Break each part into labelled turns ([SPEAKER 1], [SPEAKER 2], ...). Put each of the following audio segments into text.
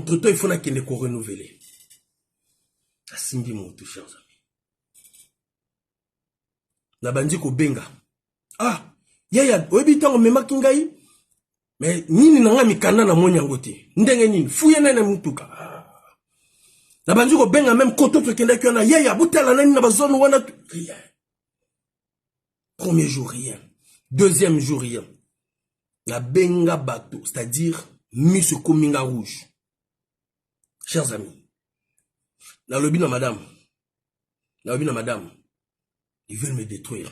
[SPEAKER 1] entre-temps, il faut qu'il ne renouveler. Asimbi moto, chers amis. Na bandi ko benga. Ah, yaya, oyebi tango mema kingai. Mais nini nanga mikanda na monyango te. Ndenge nini, fuye nene mutuka. Na bandi ko benga même koto to kenda kiona yaya butala nani na bazone wana rien. Premier jour rien. Deuxième jour rien. Na benga bateau, c'est-à-dire Miss Kominga rouge. Chers amis. Na lobi na madame. Na lobi na madame. Ils veulent me détruire.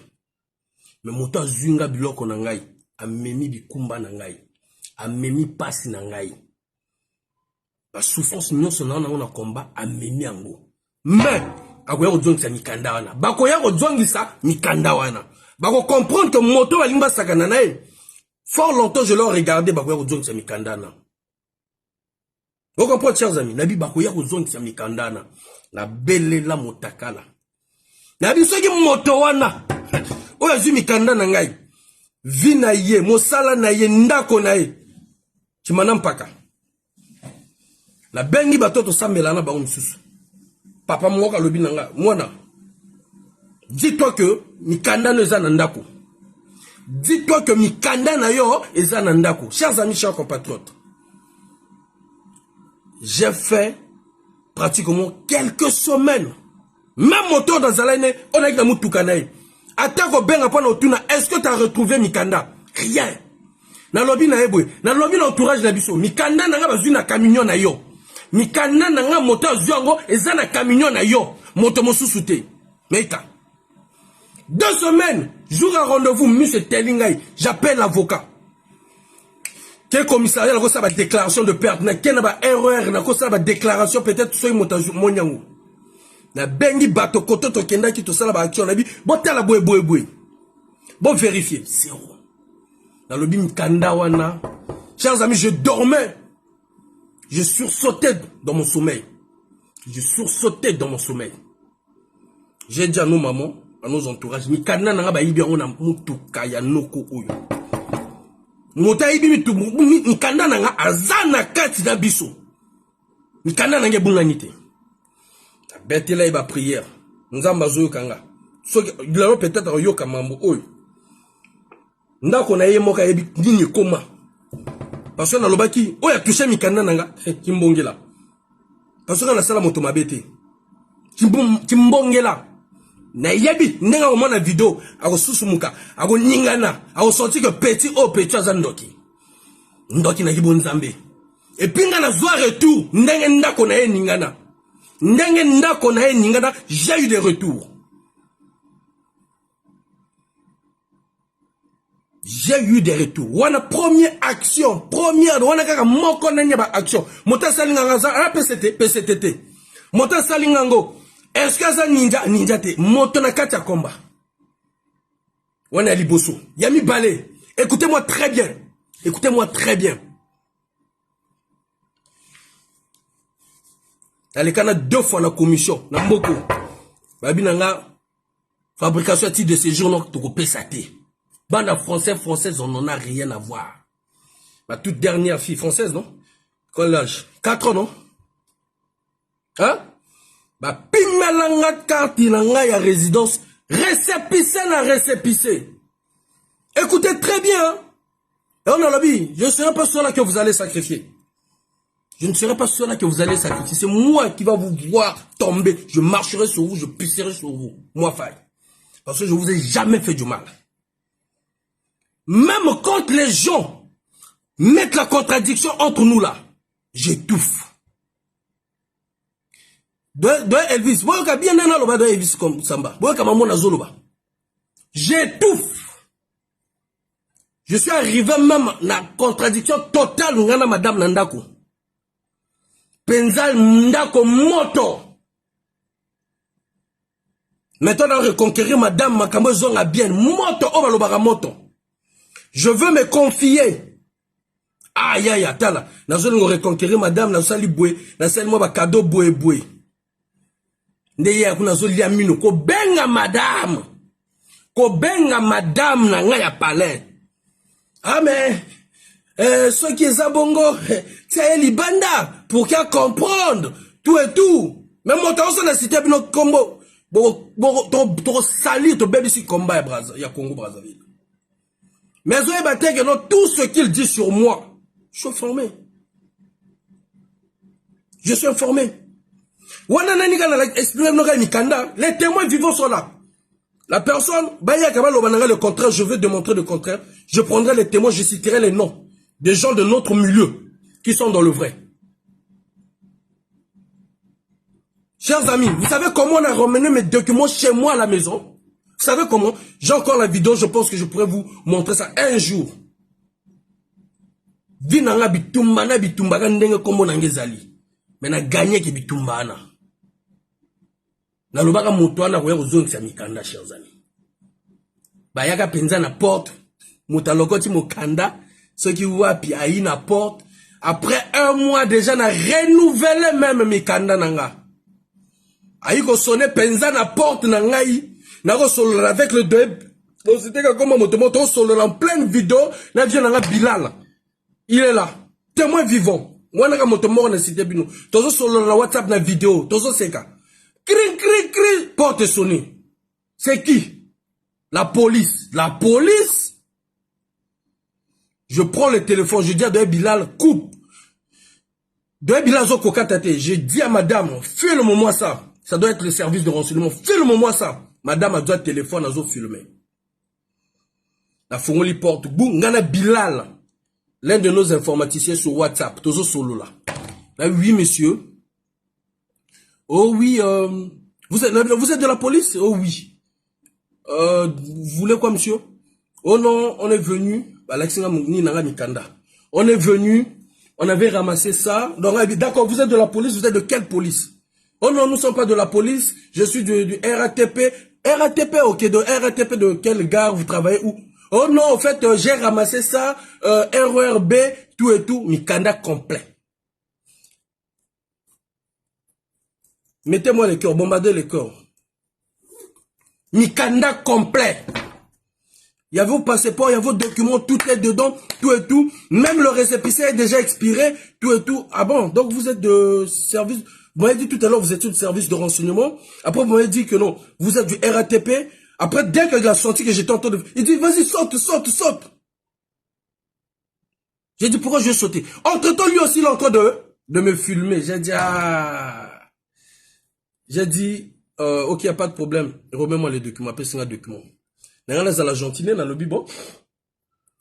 [SPEAKER 1] Mais mon temps zunga biloko na ngai, amemi bikumba na ngai, amemi pasi na ngai. La souffrance nyonso na na combat amemi yango. Mais akoya kozongisa mikanda wana. Bakoya kozongisa mikanda wana. Bako comprendre que moto balimba sakana na ye. Fort longtemps je leur regardé bakoya kozongisa mikanda na. Vous comprenez, chers amis, nabi bakoya kozongisa mikanda na. La belle la motakala. Nabi soki moto wana. Oya zu mikanda na ngai. Vi na ye, mosala na ye, ndako na ye. Chimana mpaka. La bengi batoto sambelana ba mususu. Papa mwoka lobi na nga, mwana. Dis-toi que mikanda no eza na ndako. Dis-toi que mikanda na yo eza na ndako. Chers amis, chers compatriotes. J'ai fait pratiquement quelques semaines. Même moto dans Zalaine, on a eu la moutoukanaï. Attends, ben après l'otuna, est-ce que tu as retrouvé Mikanda? Rien. Na lobby na ebwe, na lobby l'entourage na biso. Mikanda na nga bazu na camion na yo. Mikanda na nga moto zuango eza na camion na yo. Moto mosusu te. Meka. 2 semaines, jour à rendez-vous, monsieur Tellingaï, j'appelle l'avocat. Quel commissariat n'a pas de déclaration de perte? N'a pas erreur, n'a pas de déclaration peut-être sur mon na bengi bato koto to kenda ki to sala ba action na bi botala boy. Bon vérifier, zéro. Dans le bim kanda wana. Chers amis, je dormais. Je sursautais dans mon sommeil. J'ai dit à nos mamans, à nos entourages, mi kanda na ba yibi on a mutuka ya noko oyo. Mota yibi mi kanda na azana kati na biso. Mi kanda na ngebunga nite. Bête là il va prière. Nous avons besoin kanga. So il a peut-être yoka mambo oyo. Ndako na ye moka yebi nini koma. Parce que na lobaki oya touché mikanda nanga kimbongela. Parce que na sala moto mabete. Kimbongela. Na yebi ndenga omona vidéo ako susumuka ako ningana ako sorti que petit azandoki. Ndoki na kibo nzambe. Et puis ngana zwa retour ndenge ndako na ye ningana. Ndenge ndako na ye ningana, j'ai eu des retours. Wana première action, wana kaka moko na nyaba action. Mota salinga za PCTT. Mota salingango. Est-ce que ça ninja te moto na kati ya komba. Wana liboso. Yami balé. Écoutez-moi très bien. Elle est 2 fois la commission. Namboko. Babi nanga. Fabrication à titre de séjour, non, tu coupes ça. Bande française, on n'en a rien à voir. Ma toute dernière fille française, non? Quel âge? 4 ans, non? Hein? Bah, pimelanga carte, nanga ya résidence. Récépissé. Écoutez très bien. Et on a l'habit. Je ne serai pas cela que vous allez sacrifier. Je ne serai pas cela que vous allez sacrifier. C'est moi qui va vous voir tomber. Je marcherai sur vous, je pisserai sur vous. Moi, faille. Parce que je vous ai jamais fait du mal. Même quand les gens mettent la contradiction entre nous là, j'étouffe. De Elvis. Boyoka bien nana loba de Elvis comme Samba. Boyoka maman na zoloba. J'étouffe. Je suis arrivé même à la contradiction totale ngana madame Nandako. Penzal ndako moto. Maintenant, on va reconquérir madame Makambo zonga bien. Moto, on va le moto. Je veux me confier. Aïe, aïe, attends. Nous allons reconquérir madame, nous allons bouer. Nous allons faire cadeau boué. Ndeye, nous allons faire mino. Ko benga madame. Na nga ya palais. Ah, mais. Ceux qui sont bongo, c'est les banda, pour qu'ils comprennent tout et tout. Même mon temps, on a cité un combo. Bon, salir, ton bébé ici, combat, il y a Congo, Brazzaville. Mais vous avez battu que non, tout ce qu'il dit sur moi, je suis informé. Je suis informé. Les témoins vivants sont là. La personne, le contraire, je veux démontrer le contraire. Je prendrai les témoins, je citerai les noms des gens de notre milieu qui sont dans le vrai. Chers amis, vous savez comment on a ramené mes documents chez moi à la maison? Vous savez comment? J'ai encore la vidéo, je pense que je pourrais vous montrer ça un jour. Vinanga bitumbana bitumbaga ndenge kombo nangezali. Mais na gagné ki bitumbana. Na lobaka moto ana koya kozongisa mikanda, chers amis. Bayaka penza na porte, mutalokoti mokanda, ceux qui wapi ayi na porte. Après un mois déjà na renouvelé même mikanda nanga. Ayi ko sonné penza na porte na ngai, na ko solo avec le deux. Donc c'était comme moto solo en pleine vidéo, na vient nanga Bilal. Il est là, témoin vivant. Moi na moto mort na cité bino. Tozo solo na WhatsApp na vidéo, tozo seka. Cri, porte sonné. C'est qui? La police. La police. Je prends le téléphone, je dis à Bilal, coupe. Bilal Zoko Katate, je dis à madame, filme-moi ça. Ça doit être le service de renseignement. Filme-moi ça. Madame a déjà le téléphone, a filmé. La fongoli porte. Boum, ngana Bilal. L'un de nos informaticiens sur WhatsApp. Tozo solo là. Là, oui, monsieur. Oh oui, vous êtes de la police? Oh oui. Vous voulez quoi, monsieur? Oh non, on est venu. On est venu. On avait ramassé ça. D'accord, vous êtes de la police? Vous êtes de quelle police? Oh non, nous ne sommes pas de la police. Je suis du RATP. RATP, ok. De RATP, de quelle gare vous travaillez où? Oh non, en fait, j'ai ramassé ça. RERB, tout et tout. Mikanda complet. Mettez-moi les cœurs, bombardez les cœurs. Mikanda complet. Il y a vos passeports, il y a vos documents, tout est dedans, tout et tout. Même le récépissé est déjà expiré, tout et tout. Ah bon, donc vous êtes de service... Vous m'avez dit tout à l'heure, vous êtes de service de renseignement. Après, vous m'avez dit que non, vous êtes du RATP. Après, dès qu'il a senti que j'étais en train de... Il dit, vas-y, saute. J'ai dit, pourquoi je vais sauter? Entre-temps, lui aussi, il est en train de me filmer. J'ai dit, J'ai dit, ok, il n'y a pas de problème. Remets-moi les documents. Après, c'est un document. Dans la gentillesse, dans le bon,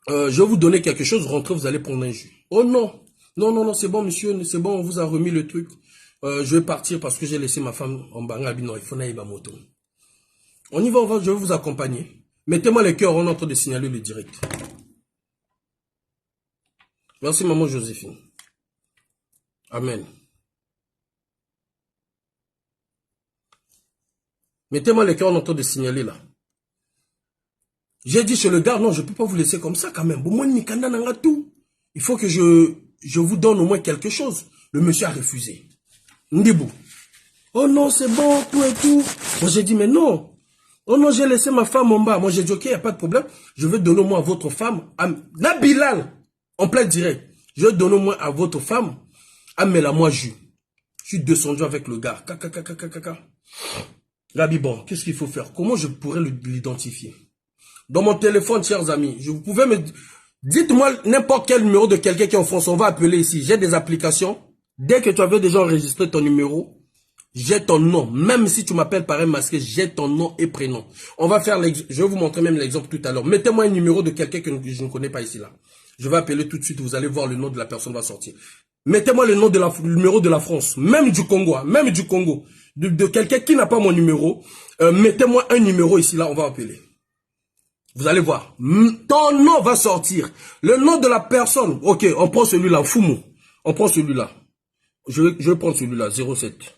[SPEAKER 1] je vais vous donner quelque chose. Rentrez, vous allez prendre un jus. Oh non. Non, c'est bon, monsieur. C'est bon, on vous a remis le truc. Je vais partir parce que j'ai laissé ma femme en banga. On y va, je vais vous accompagner. Mettez-moi les cœurs, on est en train de signaler le direct. Merci, maman Joséphine. Amen. Mettez-moi les cœurs, on est en train de signaler là. J'ai dit chez le gars, non, je ne peux pas vous laisser comme ça quand même. Il faut que je vous donne au moins quelque chose. Le monsieur a refusé. Ndibou. Oh non, c'est bon, tout et tout. Moi, j'ai dit, mais non. Oh non, j'ai laissé ma femme en bas. Moi, j'ai dit, ok, il n'y a pas de problème. Je vais donner au moins à votre femme. La Bilal, en plein direct. Je vais donner au moins à votre femme. Amela, moi, je suis descendu avec le gars. Gabi, bon, qu'est-ce qu'il faut faire? Comment je pourrais l'identifier? Dans mon téléphone, chers amis, vous pouvez me... Dites-moi n'importe quel numéro de quelqu'un qui est en France. On va appeler ici. J'ai des applications. Dès que tu avais déjà enregistré ton numéro, j'ai ton nom. Même si tu m'appelles par un masqué, j'ai ton nom et prénom. On va faire l'exemple. Je vais vous montrer même l'exemple tout à l'heure. Mettez-moi un numéro de quelqu'un que je ne connais pas ici là. Je vais appeler tout de suite. Vous allez voir le nom de la personne va sortir. Mettez-moi le nom de le numéro de la France. Même du Congo. Hein, même du Congo. De quelqu'un qui n'a pas mon numéro. Mettez-moi un numéro ici là. On va appeler. Vous allez voir. Ton nom va sortir. Le nom de la personne. Ok, on prend celui-là. Fumu. On prend celui-là. Je vais prendre celui-là. 07.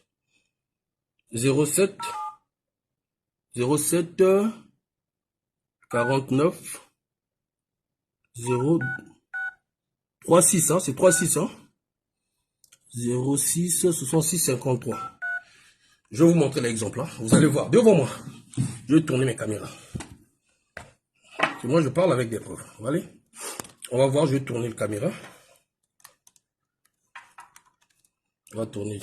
[SPEAKER 1] 49 0 36, hein, c'est 36, hein. 06 66 53. Je vais vous montrer l'exemple, hein. Vous allez voir devant moi. Je vais tourner mes caméras. Moi, je parle avec des preuves. Allez. On va voir, je vais tourner le caméra. On va tourner.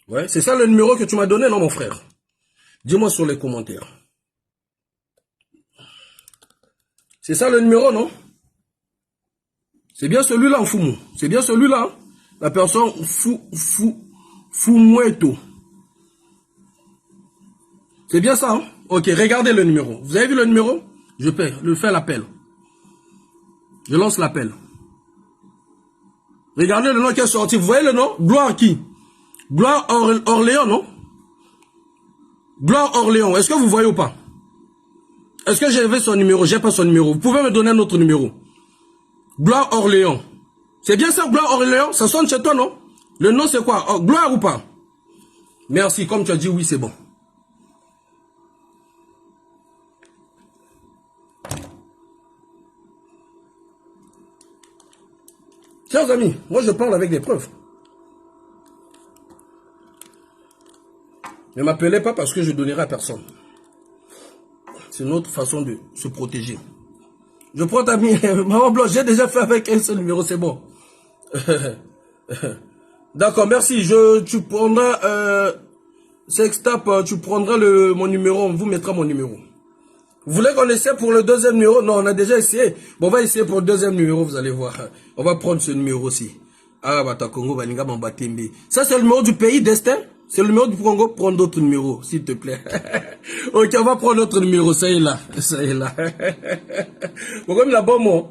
[SPEAKER 1] Ouais, c'est ça le numéro que tu m'as donné, non, mon frère? Dis-moi sur les commentaires. C'est ça le numéro, non? C'est bien celui-là, Foumou. C'est bien celui-là. Hein? La personne Foumoueto. C'est bien ça, hein? Ok, regardez le numéro. Vous avez vu le numéro? Je fais l'appel. Je lance l'appel. Regardez le nom qui est sorti. Vous voyez le nom? Gloire qui? Gloire Orléans, non? Gloire Orléans. Est-ce que vous voyez ou pas? Est-ce que j'avais son numéro? J'ai pas son numéro. Vous pouvez me donner un autre numéro. Gloire Orléans. C'est bien ça, Gloire Orléans? Ça sonne chez toi, non? Le nom, c'est quoi? Oh, Gloire ou pas? Merci. Comme tu as dit oui, c'est bon. Chers amis, moi je parle avec des preuves. Ne m'appelez pas parce que je donnerai à personne. C'est une autre façon de se protéger. Je prends ta maman blanche, j'ai déjà fait avec un seul numéro, c'est bon. D'accord, merci. Tu prendras Sextap, tu prendras mon numéro, on vous mettra mon numéro. Vous voulez qu'on essaie pour le deuxième numéro? Non, on a déjà essayé. Bon, on va essayer pour le deuxième numéro, vous allez voir. On va prendre ce numéro-ci. Ah, Bata Congo, Baninga, Mambatembe. Ça, c'est le numéro du pays, Destin? C'est le numéro du Congo. Prends d'autres numéros, s'il te plaît. Ok, on va prendre notre numéro. Ça y est là. Ça y est là. Bon, comme la bonne mot.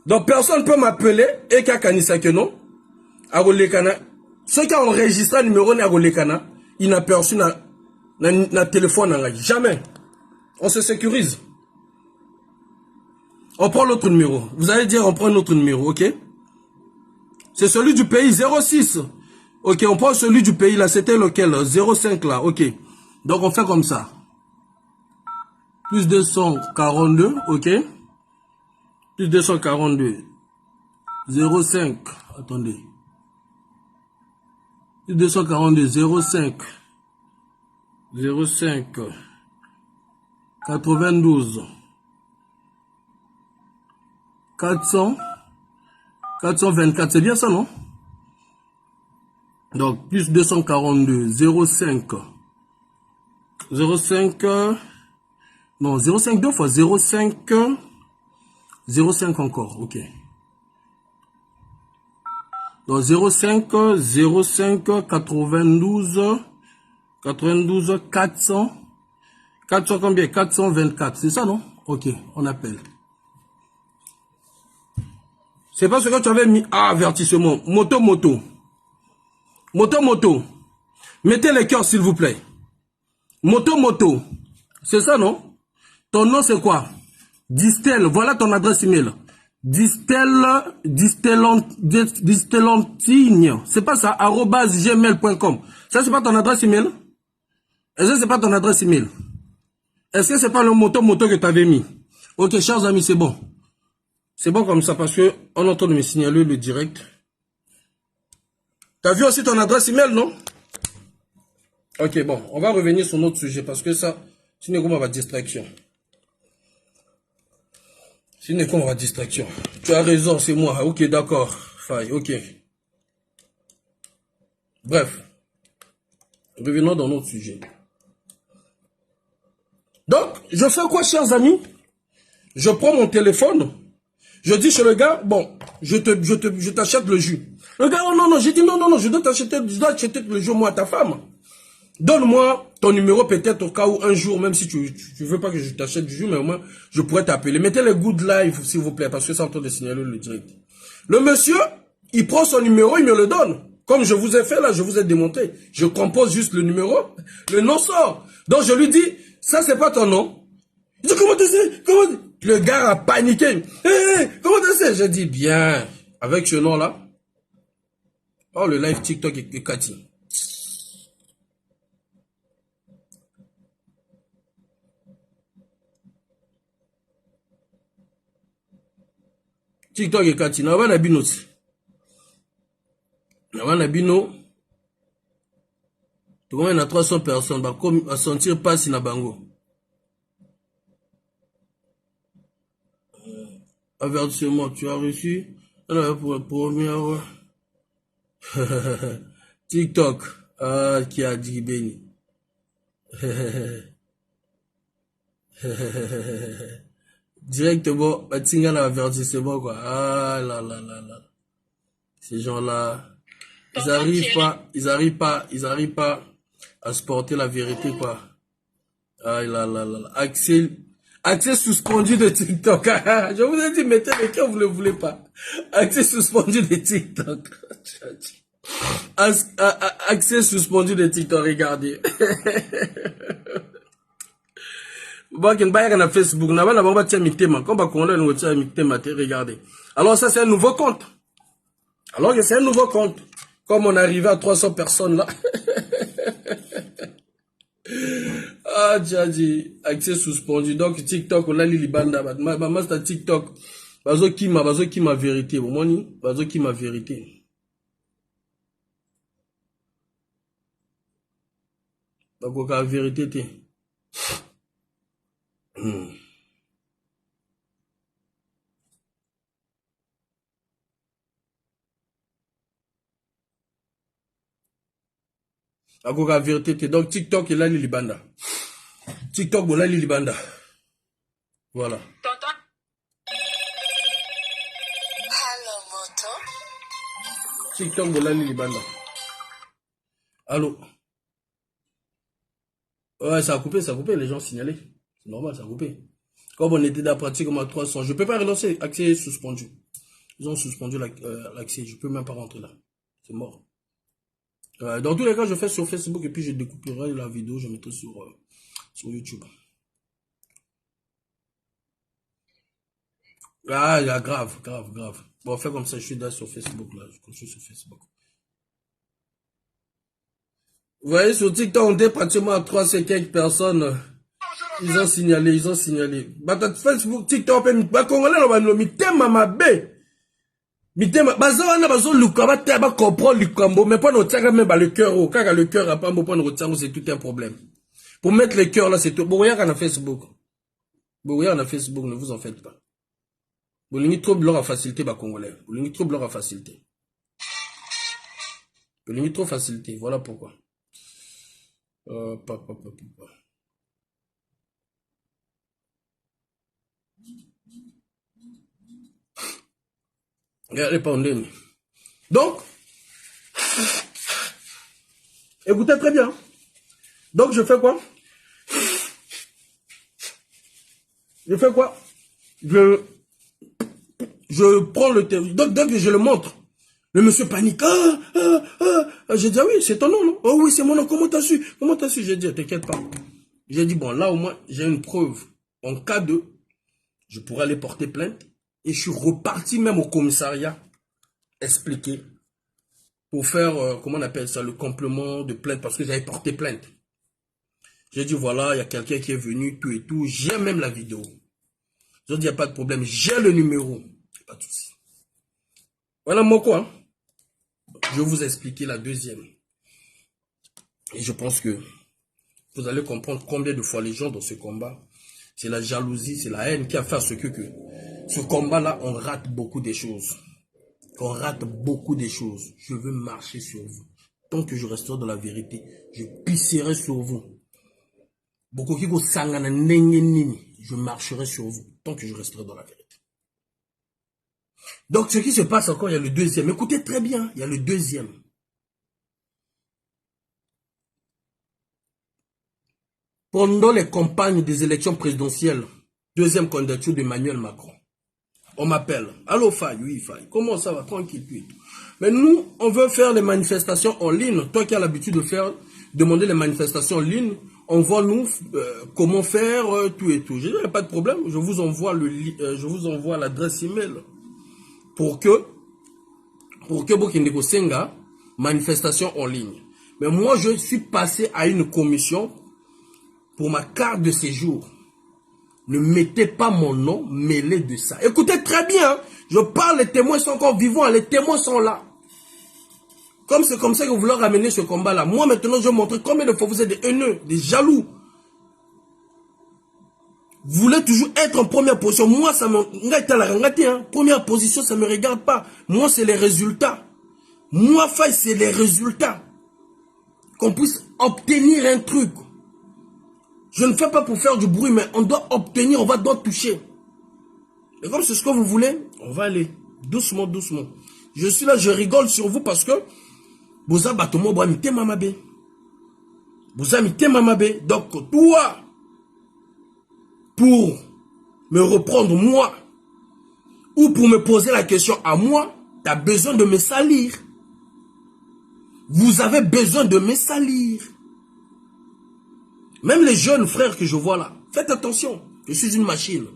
[SPEAKER 1] Donc, personne ne peut m'appeler. Et Kakanisa que non. Agolekana. Ceux qui ont enregistré le numéro Agolekana, il n'a perçu na téléphone. Jamais. On se sécurise. On prend l'autre numéro. Vous allez dire on prend notre numéro, ok? C'est celui du pays 06. Ok, on prend celui du pays là. C'était lequel? 05 là, ok. Donc on fait comme ça. Plus 242, ok? Plus 242. 05. Attendez. Plus 242, 05. 05. 92 400 424, c'est bien ça, non? Donc, plus 242, 05 non, 05 deux fois, 05 encore, ok. Donc, 05 92 400 combien? 424, c'est ça, non? Ok, on appelle. C'est pas ce que tu avais mis. Ah, avertissement. Moto. Mettez les cœurs, s'il vous plaît. Moto. C'est ça, non? Ton nom, c'est quoi? Distel. Voilà ton adresse email. Distelantine. C'est pas ça, @gmail.com. Ça, c'est pas ton adresse email? Est-ce que c'est pas ton adresse email? Est-ce que c'est pas le moto que tu avais mis? Ok, chers amis, c'est bon. C'est bon comme ça parce que on est en train de me signaler le direct. T'as vu aussi ton adresse email, non? Ok, bon, on va revenir sur notre sujet parce que ça, sinon on va distraction. Tu as raison, c'est moi. Ok, d'accord. Faille, ok. Bref. Revenons dans notre sujet. Donc, je fais quoi, chers amis? Je prends mon téléphone. Je dis chez le gars, bon, je t'achète le jus. Le gars, oh non, j'ai dit non, je dois acheter le jus, moi, à ta femme. Donne-moi ton numéro peut-être au cas où un jour, même si tu veux pas que je t'achète du jus, mais au moins, je pourrais t'appeler. Mettez le good live, s'il vous plaît, parce que c'est en train de signaler le direct. Le monsieur, il prend son numéro, il me le donne. Comme je vous ai fait là, je vous ai démonté. Je compose juste le numéro, le nom sort. Donc je lui dis, ça c'est pas ton nom. Il dit, comment tu sais? Le gars a paniqué. Hey, comment tu sais? J'ai dit, bien, avec ce nom-là. Oh, le live TikTok et Cathy. TikTok et Cathy. N'a pas bino. N'a pas bino. Tout le monde a 300 personnes. Bah, comme à sentir pas si na bango. Avertissement, tu as reçu pour la première TikTok. Ah, qui a dit béni. Directement, Batinga l'avertissement, quoi. Ah là là là là. Ces gens-là, ils arrivent pas à supporter la vérité, quoi. Ah là là là là. Accès suspendu de TikTok. Je vous ai dit, mettez les cœurs, vous ne le voulez pas. Accès suspendu de TikTok. Accès suspendu de TikTok, regardez. Facebook, regardez. Alors ça c'est un nouveau compte. Alors que c'est un nouveau compte. Comme on est arrivé à 300 personnes là. Ah, Djadji, accès suspendu. Donc TikTok, on a li libanda. Ma c'est TikTok. Bazo qui ma vérité. Bazo qui ma vérité. Donc la vérité t'es. La vérité t'es. Donc TikTok il a li libanda. TikTok on a li libanda. Voilà. TikTok on a li libanda. Allô. Ouais, ça a coupé, les gens signalaient. C'est normal, ça a coupé. Comme on était dans pratiquement 300, je ne peux pas relancer, accès suspendu. Ils ont suspendu l'accès, je ne peux même pas rentrer là. C'est mort. Dans tous les cas, je fais sur Facebook et puis je découperai la vidéo, je mettrai sur YouTube. Ah, là, grave. Bon, fait comme ça, je suis là sur Facebook, là. Je suis sur Facebook. Vous voyez, sur TikTok, on était pratiquement à 300 et quelques personnes. Ils ont signalé. Bah, Facebook, TikTok, bah, Congolais, on va nous mitema mabe. Mitema, bazawana, luka, ba comprendre lukambo, mais pas notre tanga même, le cœur, au cas, le cœur, à pas, pas notre tanga, c'est tout un problème. Pour mettre le cœur là, c'est tout. Bon, regarde, on a Facebook. Bon, regarde, on a Facebook, ne vous en faites pas. Vous l'avez trop blanc à facilité, bah, Congolais. Vous l'avez trop blanc à facilité. Vous l'avez trop facilité, voilà pourquoi. Regardez pas, on est. Donc, écoutez très bien. Donc, je fais quoi? Je prends le terme. Donc, je le montre. Le monsieur panique. J'ai dit, ah oui, c'est ton nom, non? Oh oui, c'est mon nom. Comment t'as su? J'ai dit, t'inquiète pas. J'ai dit, bon, là, au moins, j'ai une preuve. En cas de, je pourrais aller porter plainte. Et je suis reparti même au commissariat expliquer pour faire, comment on appelle ça, le complément de plainte parce que j'avais porté plainte. J'ai dit, voilà, il y a quelqu'un qui est venu, tout et tout. J'ai même la vidéo. J'ai dit, il n'y a pas de problème. J'ai le numéro. Pas de souci. Voilà mon quoi. Je vais vous expliquer la deuxième. Et je pense que vous allez comprendre combien de fois les gens dans ce combat, c'est la jalousie, c'est la haine qui a fait à ce que ce combat-là, on rate beaucoup de choses. On rate beaucoup de choses. Je veux marcher sur vous. Tant que je resterai dans la vérité, je pisserai sur vous. Je marcherai sur vous. Tant que je resterai dans la vérité. Donc, ce qui se passe encore, il y a le deuxième. Écoutez très bien, il y a le deuxième. Pendant les campagnes des élections présidentielles, deuxième candidature d'Emmanuel Macron, on m'appelle. Allô, Faye, oui, Faye. Comment ça va? Tranquille, puis. Mais nous, on veut faire les manifestations en ligne. Toi qui as l'habitude de demander les manifestations en ligne, on voit nous comment faire, tout et tout. Je dis, pas de problème. Je vous envoie l'adresse email pour que Bokindeko Senga, manifestation en ligne. Mais moi, je suis passé à une commission pour ma carte de séjour. Ne mettez pas mon nom mêlé de ça. Écoutez très bien, je parle, les témoins sont encore vivants, les témoins sont là. Comme c'est comme ça que vous leur ramenez ce combat-là. Moi maintenant, je vais montrer combien de fois vous êtes des haineux, des jaloux. voulez toujours être en première position. Moi, ça me... Première position, ça ne me regarde pas. Moi, c'est les résultats. Moi, Faye, c'est les résultats. Qu'on puisse obtenir un truc. Je ne fais pas pour faire du bruit, mais on doit obtenir, on doit toucher. Et comme c'est ce que vous voulez, on va aller doucement, doucement. Je suis là, je rigole sur vous parce que vous avez battu moi, mamabe. Vous avez mis mamabe. Donc, toi, pour me reprendre moi, ou pour me poser la question à moi, tu as besoin de me salir. Vous avez besoin de me salir. Même les jeunes frères que je vois là, faites attention, je suis une machine.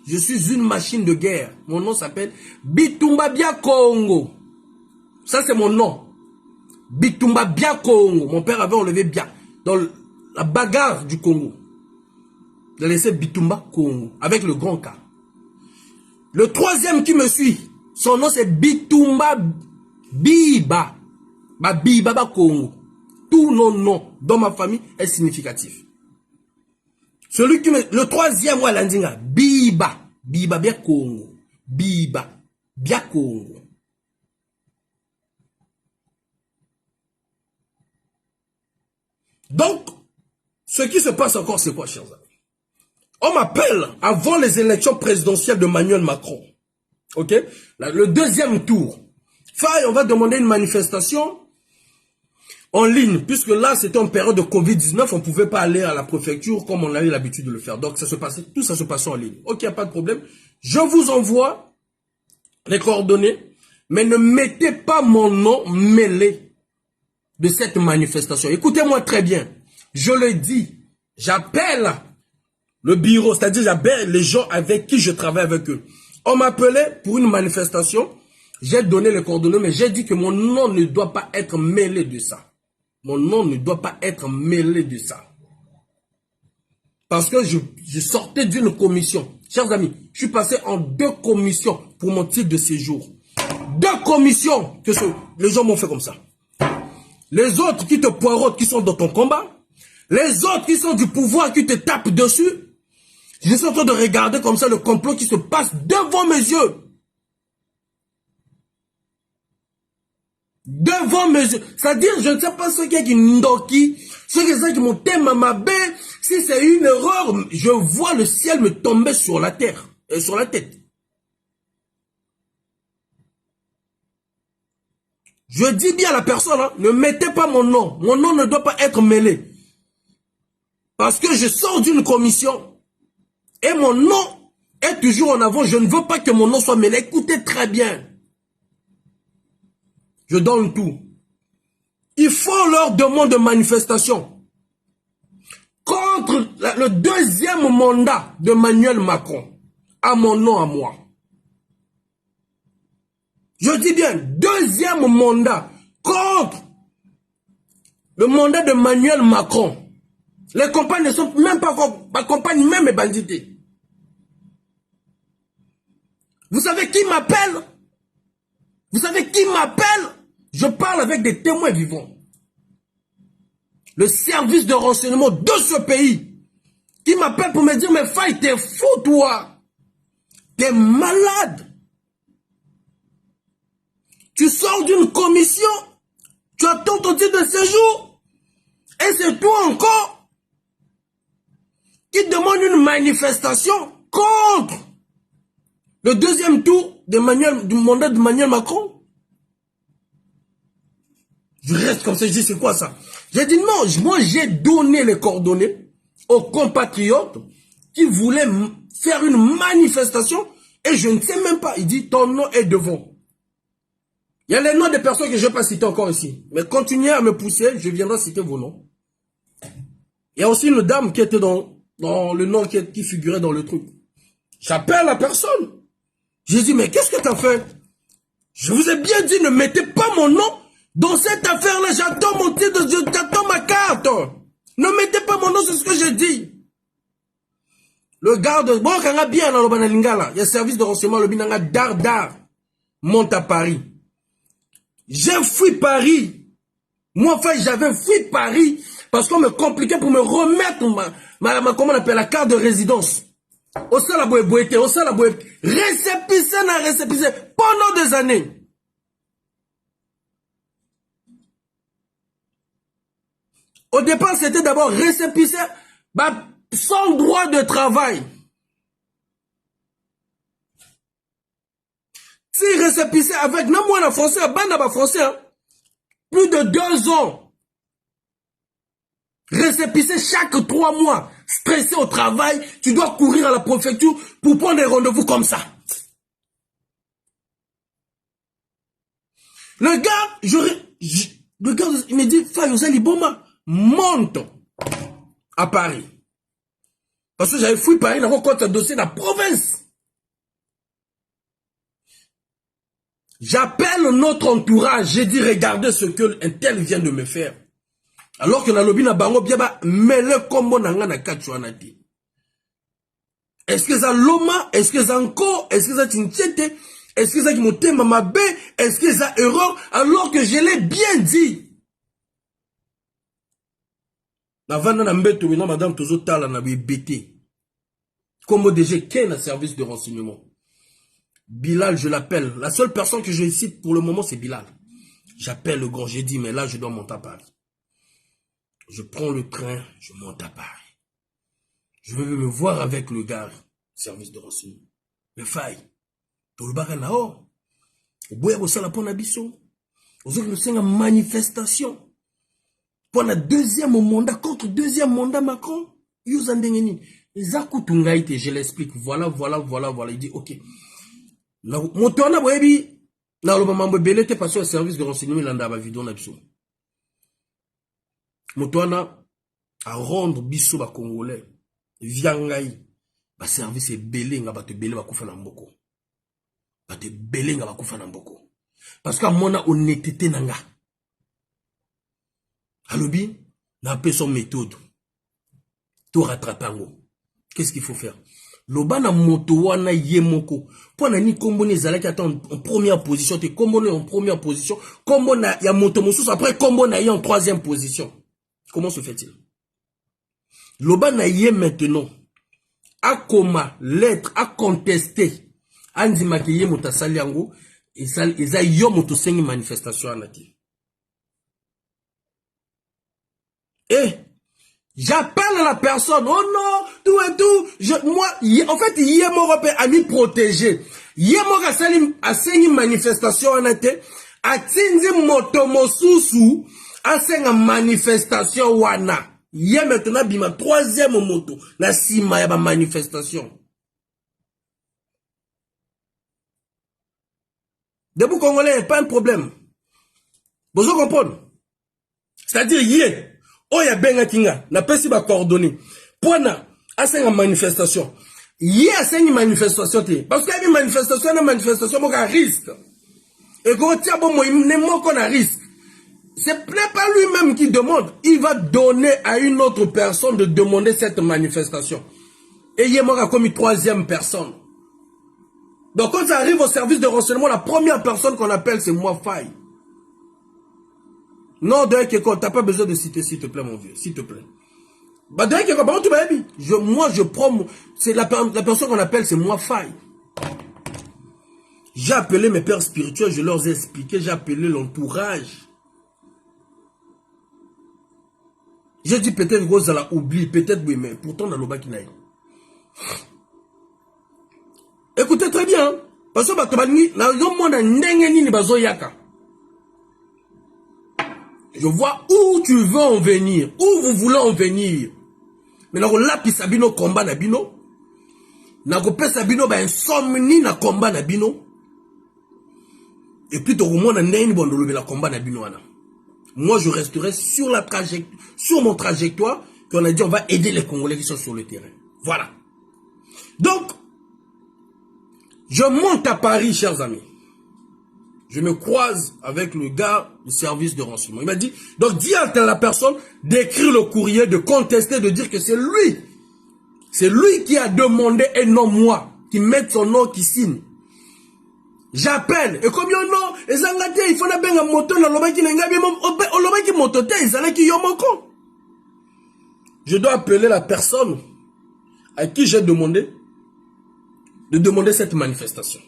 [SPEAKER 1] Je suis une machine de guerre. Mon nom s'appelle Bitumba Bia Congo. Ça c'est mon nom. Bitumba Bia Congo. Mon père avait enlevé Bia dans la bagarre du Congo. Il a laissé Bitumba Congo avec le grand K. Le troisième qui me suit, son nom c'est Bitumba Biba. Biba Congo. Tout nos noms dans ma famille est significatif. Celui qui me... Le troisième, moi, l'andinga. Biba. Biba Bia Congo. Biba Bia Congo. Donc, ce qui se passe encore, c'est quoi, chers amis? On m'appelle avant les élections présidentielles de Emmanuel Macron. Ok? Le deuxième tour. Faye, on va demander une manifestation en ligne, puisque là, c'était en période de Covid-19, on ne pouvait pas aller à la préfecture comme on avait l'habitude de le faire. Donc, tout ça se passait en ligne. Ok, il n'y a pas de problème. Je vous envoie les coordonnées, mais ne mettez pas mon nom mêlé de cette manifestation. Écoutez-moi très bien. Je le dis, j'appelle le bureau, c'est-à-dire j'appelle les gens avec qui je travaille avec eux. On m'appelait pour une manifestation, j'ai donné les coordonnées, mais j'ai dit que mon nom ne doit pas être mêlé de ça. Mon nom ne doit pas être mêlé de ça. Parce que je sortais d'une commission. Chers amis, je suis passé en 2 commissions pour mon titre de séjour. 2 commissions que les gens m'ont fait comme ça. Les autres qui te poireautent, qui sont dans ton combat. Les autres qui sont du pouvoir, qui te tapent dessus. Je suis en train de regarder comme ça le complot qui se passe devant mes yeux. Devant mes yeux. C'est-à-dire, je ne sais pas ce qui est Ndoki, ce qui m'ont mamabe. Si c'est une erreur, je vois le ciel me tomber sur la terre, sur la tête. Je dis bien à la personne, hein, ne mettez pas mon nom. Mon nom ne doit pas être mêlé. Parce que je sors d'une commission et mon nom est toujours en avant. Je ne veux pas que mon nom soit mêlé. Écoutez très bien. Je donne tout. Ils font leur demande de manifestation contre le deuxième mandat de Emmanuel Macron. À mon nom, à moi. Je dis bien, deuxième mandat contre le mandat de Emmanuel Macron. Les campagnes ne sont même pas... Ma campagne même est banditée. Vous savez qui m'appelle? Vous savez qui m'appelle? Je parle avec des témoins vivants. Le service de renseignement de ce pays qui m'appelle pour me dire, mais Faye, t'es fou toi. T'es malade. Tu sors d'une commission, tu attends ton titre de séjour, et c'est toi encore qui demande une manifestation contre le deuxième tour du mandat d'Emmanuel Macron. Je reste comme ça, je dis c'est quoi ça? J'ai dit non, moi j'ai donné les coordonnées aux compatriotes qui voulaient faire une manifestation et je ne sais même pas, il dit ton nom est devant. Il y a les noms des personnes que je ne vais pas citer encore ici. Mais continuez à me pousser, je viendrai citer vos noms. Il y a aussi une dame qui était dans le nom qui figurait dans le truc. J'appelle la personne. Je dis, mais qu'est-ce que tu as fait? Je vous ai bien dit, ne mettez pas mon nom dans cette affaire-là. J'attends mon titre, j'attends ma carte. Ne mettez pas mon nom, c'est ce que j'ai dit. Le garde, bon, quand on a bien dans le Banalingala, il y a service de renseignement, le binanga Dardar monte à Paris. J'ai fui Paris. Moi, enfin, j'avais fui Paris parce qu'on me compliquait pour me remettre comment on appelle la carte de résidence. Au sein la boîte, au sein la boîte, récépissé na récépissé pendant des années. Au départ, c'était d'abord récépissé, bah, sans droit de travail. Si récépissé avec, non moi en français, bande français, hein, plus de 2 ans. Récépissé chaque 3 mois. Stressé au travail, tu dois courir à la préfecture pour prendre des rendez-vous comme ça. Le gars, le gars, il me dit, Fayosa Liboma, monte à Paris. Parce que j'avais fouillé Paris, j'avais compte un dossier dans la province. J'appelle notre entourage, j'ai dit, regardez ce que un tel vient de me faire. Alors que la lobby na bango biaba, mais le combo nanga na kachuanati. Est-ce que ça loma, est-ce que ça encore, est-ce que ça tinchete, est-ce que ça qui monte ma bé, est-ce que ça erreur, alors que je l'ai bien dit. La vana na mbeto, madame Tozo Tala na BT. Comme DG, qui est un service de renseignement. Bilal, je l'appelle. La seule personne que je cite pour le moment, c'est Bilal. J'appelle le grand, j'ai dit, mais là, je dois monter à Paris. Je prends le train, je monte à Paris. Je veux me voir avec le gars, service de renseignement. Mais faille. Tout le baril là-haut. Au bout de ça, pour Nabiso. Aux autres, c'est une manifestation. Pour le deuxième mandat, contre deuxième mandat Macron, Yuzandengeni. Zaku Tungaite, je l'explique. Voilà. Il dit, ok. Mon tour na webi, na le moment belé te passé au service de renseignement landa ba vidéo na biso. Mon tour na à rendre biso ba congolais. Viangai ba service est belé nga ba te belé ba kufa na mboko. Ba te belé nga ba kufa na mboko. Parce que mona honnêteté nanga. Alobi na pe son méthode. Tout rattrapango. Qu'est-ce qu'il faut faire? Lobana moto wana yemoko. Pour nani kombo ne zalaki en première position, te kombo ne en première position, kombo na ya moto mosusu après kombo na en troisième position. Comment se fait-il? Lobana yé maintenant a koma lettre a contester andima ke yé moto sali yango eza yo moto sengi manifestation anati. J'appelle la personne, oh non, tout et tout, moi, en fait, hier, mon repère a mis protégé. Hier, mon a saigné manifestation en été, a tindi motomosusu, a saigné manifestation wana. Hier, maintenant, bima, troisième moto, la sima, yaba manifestation. Debout Congolais, pas un problème. Vous comprenez? C'est-à-dire, hier, oh ya benga kinga na pesi ba coordonner pona asenga manifestation yé asengi manifestation te parce que y a une manifestation moka risque et quand tia bon ne moko na risque c'est pas lui-même qui demande, il va donner à une autre personne de demander cette manifestation et yé moka comme une troisième personne. Donc quand ça arrive au service de renseignement, la première personne qu'on appelle c'est moi Faye. Non, de t'as pas besoin de citer, s'il te plaît, mon vieux, s'il te plaît. Bah, moi, je prends, c'est la personne qu'on appelle, c'est moi Faye. J'ai appelé mes pères spirituels, je leur ai expliqué, j'ai appelé l'entourage. J'ai dit peut-être que ça oublie, peut-être oui, mais pourtant, dans le bas qui n'a. Écoutez très bien, parce que je vois où tu veux en venir, où vous voulez en venir. Mais là, là, sabino combat na bino. Na gope sabino ba insomnie na combat na bino. Et puis, au moins, la combat na bino wana. Moi, je resterai sur la trajectoire, sur mon trajectoire, qu'on a dit on va aider les Congolais qui sont sur le terrain. Voilà. Donc, je monte à Paris, chers amis. Je me croise avec le gars du service de renseignement. Il m'a dit, donc dis à la personne d'écrire le courrier, de contester, de dire que c'est lui. C'est lui qui a demandé et non moi, qui mette son nom, qui signe. J'appelle. Et comme yon nom, il faut la moto, je dois appeler la personne à qui j'ai demandé de demander cette manifestation.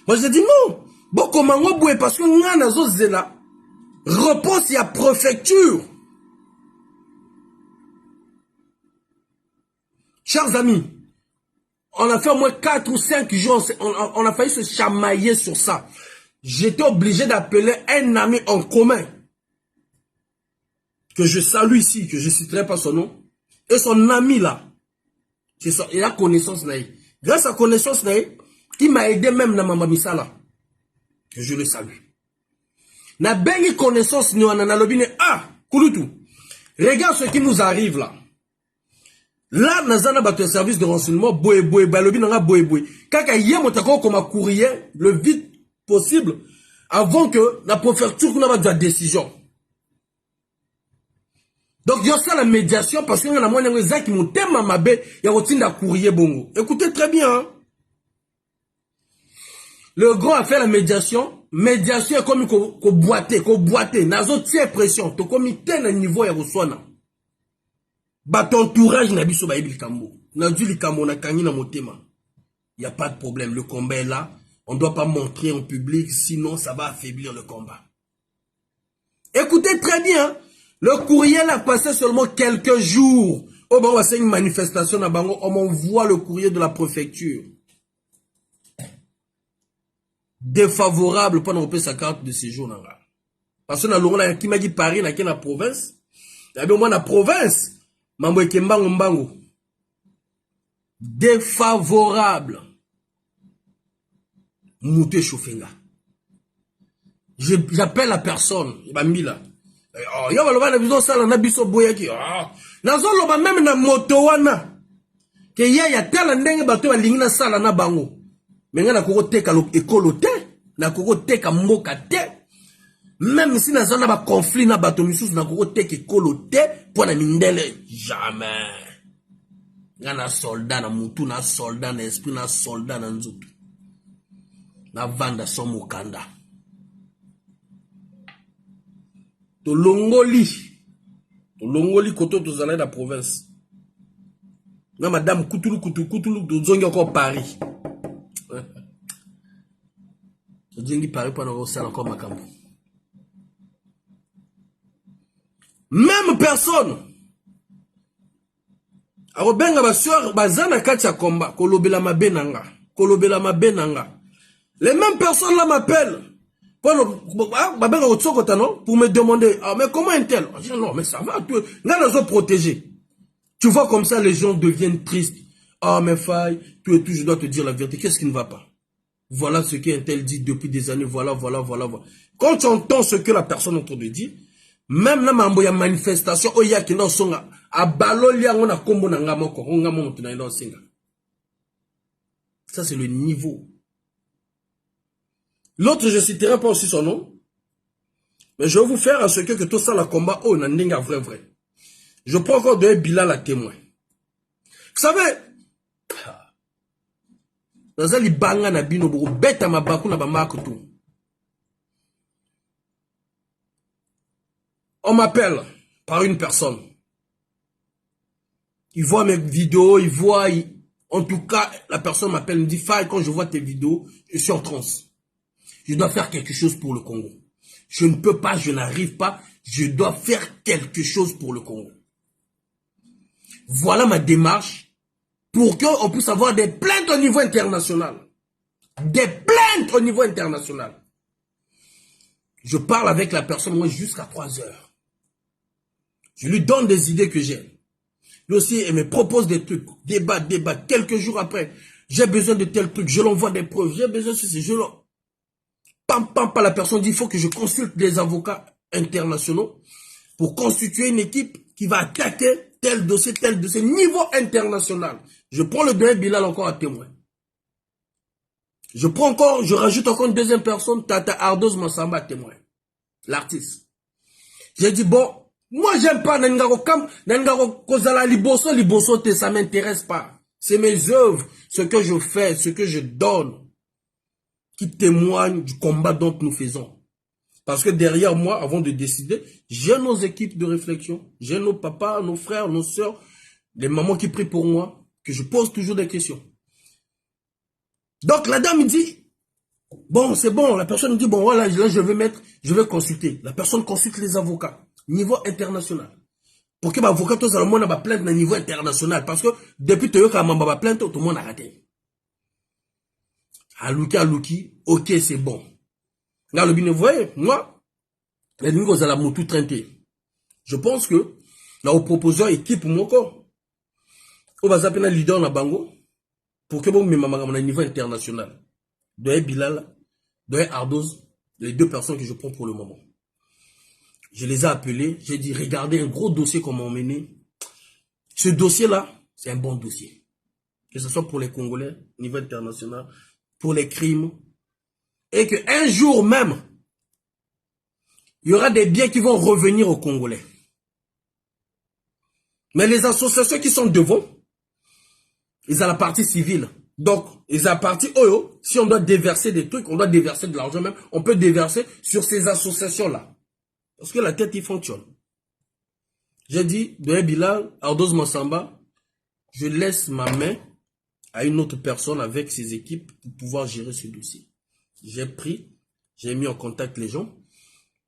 [SPEAKER 1] Moi, je dis non. Bon, comment on peut, parce que nous avons là, repose, il y a préfecture. Chers amis, on a fait au moins 4 ou 5 jours, on a failli se chamailler sur ça. J'étais obligé d'appeler un ami en commun, que je salue ici, que je ne citerai pas son nom, et son ami là, il a connaissance là. Grâce à connaissance là, il m'a aidé même dans ma missa là, que je le salue. Na bengi connaissance nous en a lobine, ah, Kouloutou, regarde ce qui nous arrive là. Là, nous avons un service de renseignement, Kaka yemotako comme un courrier, le vite possible, avant que la préfecture n'ait pas de décision. Donc, il y a ça la médiation, parce qu'il y a moyen de qui m'ont tellement mabé, il y a aussi un courrier bongo. Écoutez très bien, hein. Le grand a fait la médiation. Médiation est comme qu'on boiter, nazo tient pression, to comme il un niveau ya reçoit. Bah ton entourage n'a biso ba ibi kambo. Na du likambo na kangi na motema. Il y a pas de problème, le combat est là. On ne doit pas montrer en public, sinon ça va affaiblir le combat. Écoutez très bien, le courrier a passé seulement quelques jours. Oh bon, c'est une manifestation à Bango, on m'envoie le courrier de la préfecture. Défavorable pour nous sa carte de séjour. Parce que nous avons qui m'a dit Paris, dans la province. Il y a au moins la province. Mambo Ekembango Mbango. Défavorable. Mouté Choufenga. J'appelle la personne. Il m'a mis là. Il y a le besoin ça, on a biso boyaki. Nazo loba même na moto wana. Que y a tel ndenge bato ba lingina sala na bango. Mais na koko teka ekolo te, na koko teka mboka te. Même si na zona ba conflit na bato misusu na koko teka ekolo te pour na mindele jamais. Na soldat na mutu na soldat na esprit na soldat na nzutu. Na vanda son mukanda. To longoli koto to zala la province. Na madame Kutulu to zongi encore Paris. Zongi Paris pour nous faire encore makambo. Même personne. Arobenga ba soeur bazana kati ya combat kolobela mabenanga. Les mêmes personnes là m'appellent. Pour me demander, ah, mais comment est-elle? Je dis, non, mais ça va, tu es protégé. Tu vois comme ça, les gens deviennent tristes. Ah, mais faille, je dois te dire la vérité. Qu'est-ce qui ne va pas? Voilà ce qu'un tel dit depuis des années. Voilà. Quand tu entends ce que la personne est en train de dire, même là, il y a manifestation, il y a qui n'ont son à balolia, on a combo nangamoko, on a mon singa. Ça, c'est le niveau. L'autre, je ne citerai pas aussi son nom. Mais je vais vous faire à ce que tout ça, la combat, oh, n'a vrai. Je prends encore de Bilal la témoin. Vous savez, on m'appelle par une personne. Il voit mes vidéos, en tout cas, la personne m'appelle, me dit, Faye, quand je vois tes vidéos, je suis en transe. Je dois faire quelque chose pour le Congo. Je ne peux pas, je n'arrive pas. Je dois faire quelque chose pour le Congo. Voilà ma démarche pour qu'on puisse avoir des plaintes au niveau international. Des plaintes au niveau international. Je parle avec la personne, moi, jusqu'à 3 heures. Je lui donne des idées que j'ai. Lui aussi, elle me propose des trucs. Débat. Quelques jours après, j'ai besoin de tel truc. Je l'envoie des preuves. J'ai besoin de ceci. La personne dit, il faut que je consulte des avocats internationaux pour constituer une équipe qui va attaquer tel dossier, niveau international. Je prends le dernier Bilal encore à témoin. Je rajoute encore une deuxième personne, Tata Ardos Massamba à témoin. L'artiste. J'ai dit, bon, moi j'aime pas Nengaro Kozala Liboso, ça m'intéresse pas. C'est mes œuvres, ce que je fais, ce que je donne, qui témoignent du combat dont nous faisons. Parce que derrière moi, avant de décider, j'ai nos équipes de réflexion, j'ai nos papas, nos frères, nos sœurs, les mamans qui prient pour moi, que je pose toujours des questions. Donc la dame dit, bon, c'est bon. La personne dit, bon, voilà, là, je vais consulter. La personne consulte les avocats. Niveau international. Pour que l'avocat, tout le monde a plainte à niveau international. Parce que depuis que tu as plainte, tout le monde a raté. Alouki, ok, c'est bon. Là, le bien, vous voyez, moi, les lignes aux alamoutou 30. Je pense que, là, au proposeur équipe, mon corps, on va s'appeler un leader dans Bango, pour que vous me à un niveau international. De Bilal, de Ardoz, les deux personnes que je prends pour le moment. Je les ai appelés, j'ai dit, regardez un gros dossier qu'on m'a emmené. Ce dossier-là, c'est un bon dossier. Que ce soit pour les Congolais, niveau international, pour les crimes, et qu'un jour même, il y aura des biens qui vont revenir aux Congolais. Mais les associations qui sont devant, ils ont la partie civile. Donc, ils ont la partie OYO. Si on doit déverser des trucs, on doit déverser de l'argent même, on peut déverser sur ces associations-là. Parce que la tête, il fonctionne. J'ai dit, de Bilal, Ardoz Massamba, je laisse ma main à une autre personne avec ses équipes pour pouvoir gérer ce dossier. J'ai pris, j'ai mis en contact les gens,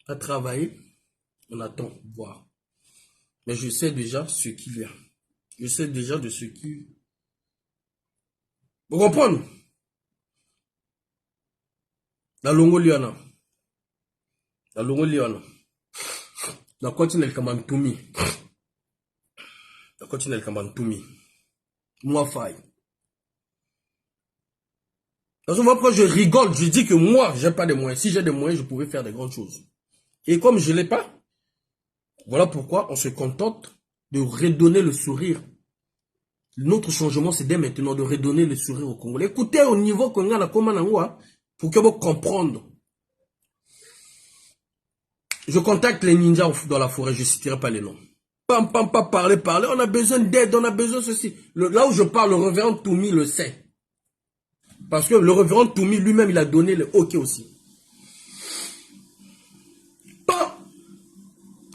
[SPEAKER 1] à travailler, on attend voir. Mais je sais déjà ce qu'il y a. Je sais déjà de ce qui... Vous comprenez? La longo liana. La longo liana. La continue le kamantumi. La continue le kamantumi. Moi faille. Parce que moi, pourquoi je rigole, je dis que moi, j'ai pas de moyens. Si j'ai des moyens, je pouvais faire de grandes choses. Et comme je l'ai pas, voilà pourquoi on se contente de redonner le sourire. Notre changement, c'est dès maintenant de redonner le sourire au Congolais. Écoutez au niveau qu'on a la commande pour que vous compreniez. Je contacte les ninjas dans la forêt, je ne citerai pas les noms. Pam, pam, pam, parler, on a besoin d'aide, on a besoin de ceci. Là où je parle, le révérend Toumi le sait. Parce que le révérend Toumi lui-même, il a donné le OK aussi. Pam!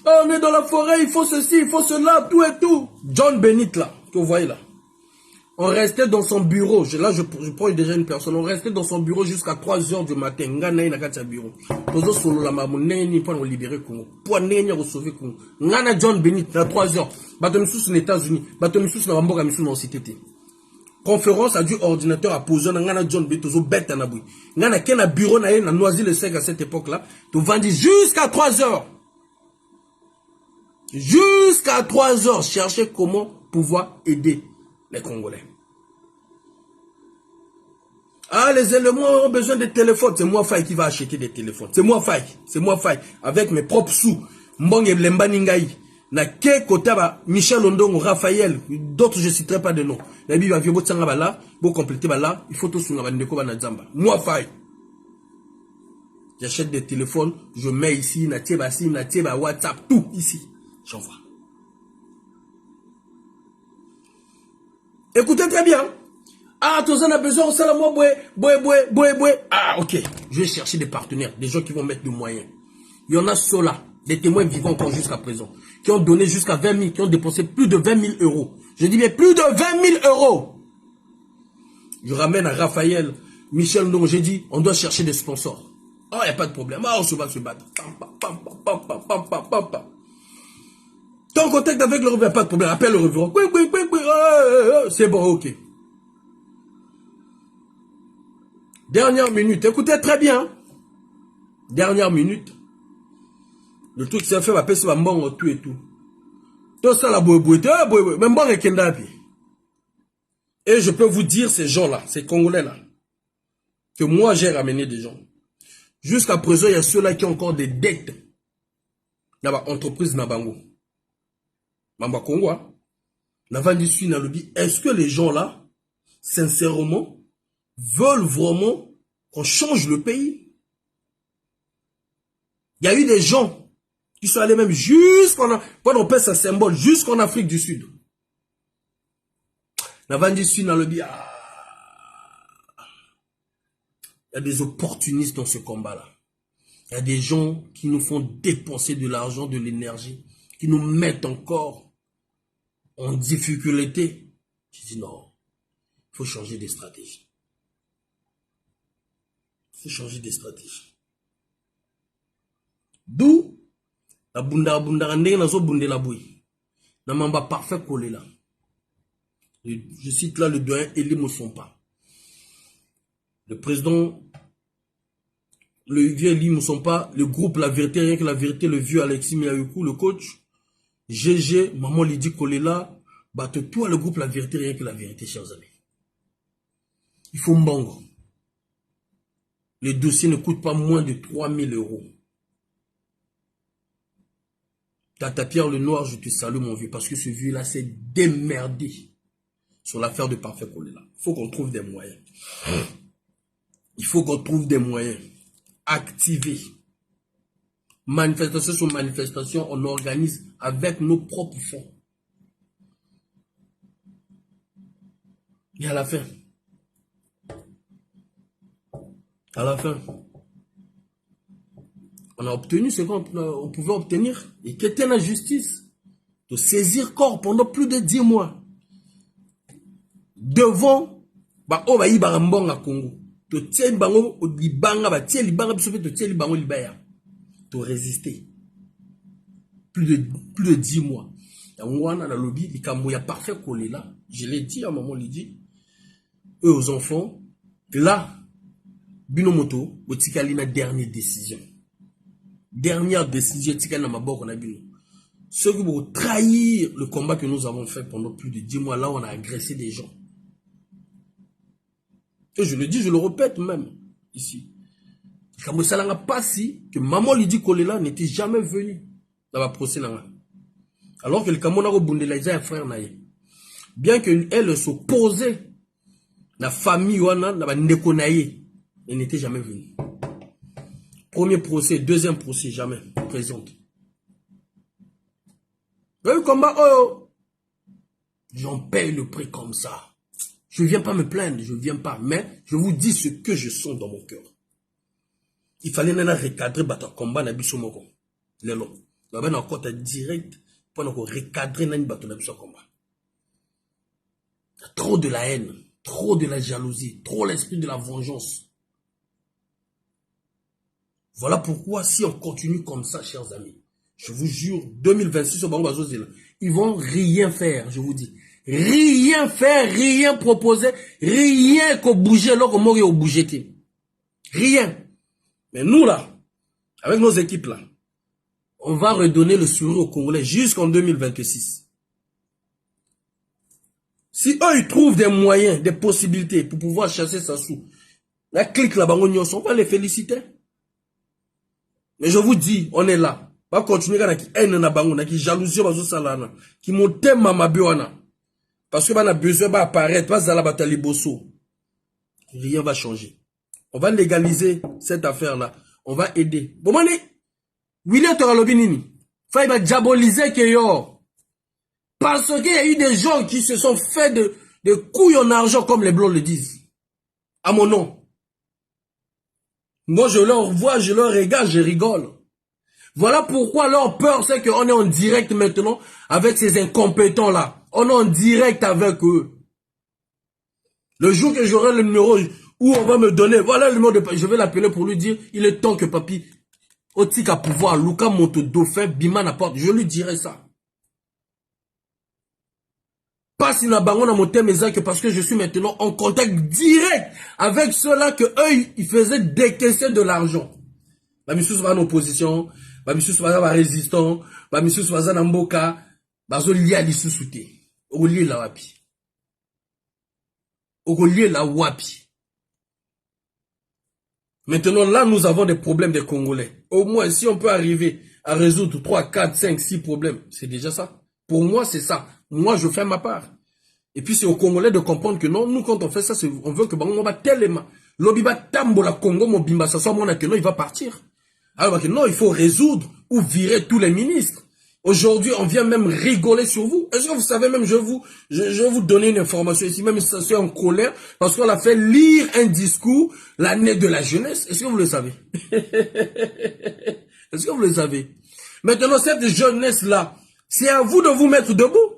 [SPEAKER 1] On est dans la forêt, il faut ceci, il faut cela, tout et tout. John Bennett là, que vous voyez là. On restait dans son bureau. Là, je prends déjà une personne. On restait dans son bureau jusqu'à 3 h du matin. Ngana ina kati bureau. Tozo solo la mamu neni pour libérer Congo. Pour neni pour sauver Congo. Ngana John Bennett à 3 h. Bato misusu aux États-Unis. Bato misusu na bamboka misusu na cité. Conférence a du ordinateur à poser ngana John Bennett tozo bête na bui. Ngana kena bureau na na Noisy-le-Sec à cette époque-là. Tu vendis jusqu'à 3 h. Jusqu'à 3 h chercher comment pouvoir aider les Congolais. Ah, les éléments ont besoin de téléphones. C'est moi Faye qui va acheter des téléphones. C'est moi Faye. C'est moi Faye. Avec mes propres sous. Mbonge Lemba Ningaï. Na ke kotaba Michel Ondongo, Raphaël. D'autres je ne citerai pas de nom. La Bible va venir botsanga bala. Pour compléter bala. Il faut tout sur la bandeko banadzamba. Moi Faye. J'achète des téléphones. Je mets ici. Natieba Sim, Natieba WhatsApp. Tout ici. J'envoie. Écoutez très bien. Ah, tous on a besoin, ça la moi, boué. Ah, ok. Je vais chercher des partenaires, des gens qui vont mettre des moyens. Il y en a ceux-là, des témoins vivants encore jusqu'à présent, qui ont donné jusqu'à 20 000, qui ont dépensé plus de 20 000 euros. Je dis bien plus de 20 000 euros. Je ramène à Raphaël, Michel, donc j'ai dit, on doit chercher des sponsors. Ah, il n'y a pas de problème. Ah, on se va se battre. T'es en contact avec le revirement, pas de problème. Appelle le revirement. C'est bon, ok. Dernière minute, écoutez très bien. Dernière minute. Le truc s'est fait, ma pèse, ma mbongo, tout et tout. Tout ça, la boue, même bon et kendapi. Et je peux vous dire, ces gens-là, ces Congolais-là, que moi, j'ai ramené des gens. Jusqu'à présent, il y a ceux-là qui ont encore des dettes. Dans l'entreprise Nabango. Mamba Congo, est-ce que les gens-là, sincèrement, veulent vraiment qu'on change le pays? Il y a eu des gens qui sont allés même jusqu'en... Quand on pèse un symbole, jusqu'en Afrique du Sud. Il y a des opportunistes dans ce combat-là. Il y a des gens qui nous font dépenser de l'argent, de l'énergie, qui nous mettent encore en difficulté. Je dis non, il faut changer de stratégie. faut changer de stratégie. D'où la bunda ndenge nazo bundela boy. Na mamba parfait collé là. Je cite là le doyen Elie Moussompa. Le président, le vieux Elie Moussompa, le groupe La Vérité, rien que la vérité, le vieux Alexis Miaoukou, le coach, GG, Maman Lydie Kolela, batte tout le groupe La Vérité, rien que la vérité, chers amis. Il faut mbango. Le dossier ne coûte pas moins de 3000 €. Tata Pierre le Noir, je te salue mon vieux, parce que ce vieux-là s'est démerdé sur l'affaire de Parfait Kolela. Il faut qu'on trouve des moyens. Il faut qu'on trouve des moyens. Activés. Manifestation sur manifestation, on organise avec nos propres fonds. Et à la fin, on a obtenu ce qu'on pouvait obtenir. Et qu'était la justice? De saisir corps pendant plus de 10 mois. Devant, Congo. De résister. Plus de 10 mois. Parfait collé là. Je l'ai dit à maman, Lydie. Eux aux enfants. Là, Binomoto, Otikalina, dernière décision. Dernière décision, Otikalina Mabok, on a Bino. Ceux qui vont trahir le combat que nous avons fait pendant plus de 10 mois, là, on a agressé des gens. Et je le dis, je le répète même, ici. Comme ça n'a pas si que maman Lydie Kolela n'était jamais venue dans la procès. Alors que le Camonaro Bundelaïza est frère naïe. Bien qu'elle s'opposait, la famille Wana, la Nekonaïe, elle n'était jamais venue. Premier procès, deuxième procès, jamais présente. Le combat, oh, j'en paye le prix comme ça. Je ne viens pas me plaindre, je ne viens pas, mais je vous dis ce que je sens dans mon cœur. Il fallait recadrer le combat na biso moko. Lelo. Il y a un côté direct pour recadrer le combat. Il y a trop de la haine, trop de la jalousie, trop l'esprit de la vengeance. Voilà pourquoi si on continue comme ça, chers amis, je vous jure, 2026, ils vont rien faire, je vous dis. Rien faire, rien proposer, rien qu'on bouge, alors qu'on m'aurait bougé. Rien. Mais nous là, avec nos équipes là, on va redonner le sourire aux Congolais jusqu'en 2026. Si eux ils trouvent des moyens, des possibilités pour pouvoir chasser Sassou, la clique là-bas, on va les féliciter. Mais je vous dis, on est là. On va continuer à qui haine na bango, qui jalousie bazo salana, qui monte mama biwana. Parce que on a besoin d'apparaître, pas zala batali bosso. Rien va changer. On va légaliser cette affaire-là. On va aider. Bon, William Toralobinini, il va diaboliser que yo. Parce qu'il y a eu des gens qui se sont fait de couilles en argent, comme les blancs le disent. À mon nom. Moi, je leur vois, je leur regarde, je rigole. Voilà pourquoi leur peur, c'est qu'on est en direct maintenant avec ces incompétents-là. On est en direct avec eux. Le jour que j'aurai le numéro où on va me donner, voilà le numéro de papi, je vais l'appeler pour lui dire, il est temps que papi, Otika pouvoir, Luka Monto Dauphin, Bima n'apporte, je lui dirai ça. Pas si na bango na monté mes actes parce que je suis maintenant en contact direct avec ceux-là que eux, ils faisaient décaisser de l'argent. Bamissus va en opposition, Bamissus va en résistant, Bamissus va en mboka, Bazo lia l'issouté. Au lieu la wapi. Au lieu la wapi. Maintenant, là, nous avons des problèmes des Congolais. Au moins, si on peut arriver à résoudre 3, 4, 5, 6 problèmes, c'est déjà ça. Pour moi, c'est ça. Moi, je fais ma part. Et puis, c'est aux Congolais de comprendre que non, nous, quand on fait ça, on veut que on va tellement. L'obiba tambo la Congo, mon bimba, ça soit mon que non, il va partir. Alors que non, il faut résoudre ou virer tous les ministres. Aujourd'hui, on vient même rigoler sur vous. Est-ce que vous savez même, je vais vous donner une information ici, même si ça soit en colère, parce qu'on a fait lire un discours l'année de la jeunesse. Est-ce que vous le savez? Est-ce que vous le savez? Maintenant, cette jeunesse-là, c'est à vous de vous mettre debout.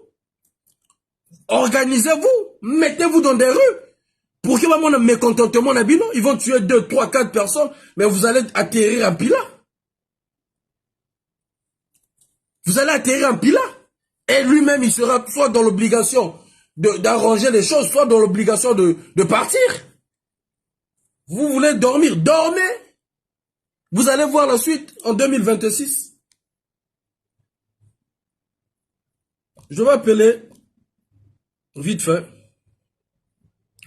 [SPEAKER 1] Organisez-vous. Mettez-vous dans des rues Pour que on a mécontentement, ils vont tuer 2, 3, 4 personnes, mais vous allez atterrir en Pila. Vous allez atterrir en Pila. Et lui-même, il sera soit dans l'obligation d'arranger les choses, soit dans l'obligation de partir. Vous voulez dormir, dormez. Vous allez voir la suite en 2026. Je vais appeler vite fait.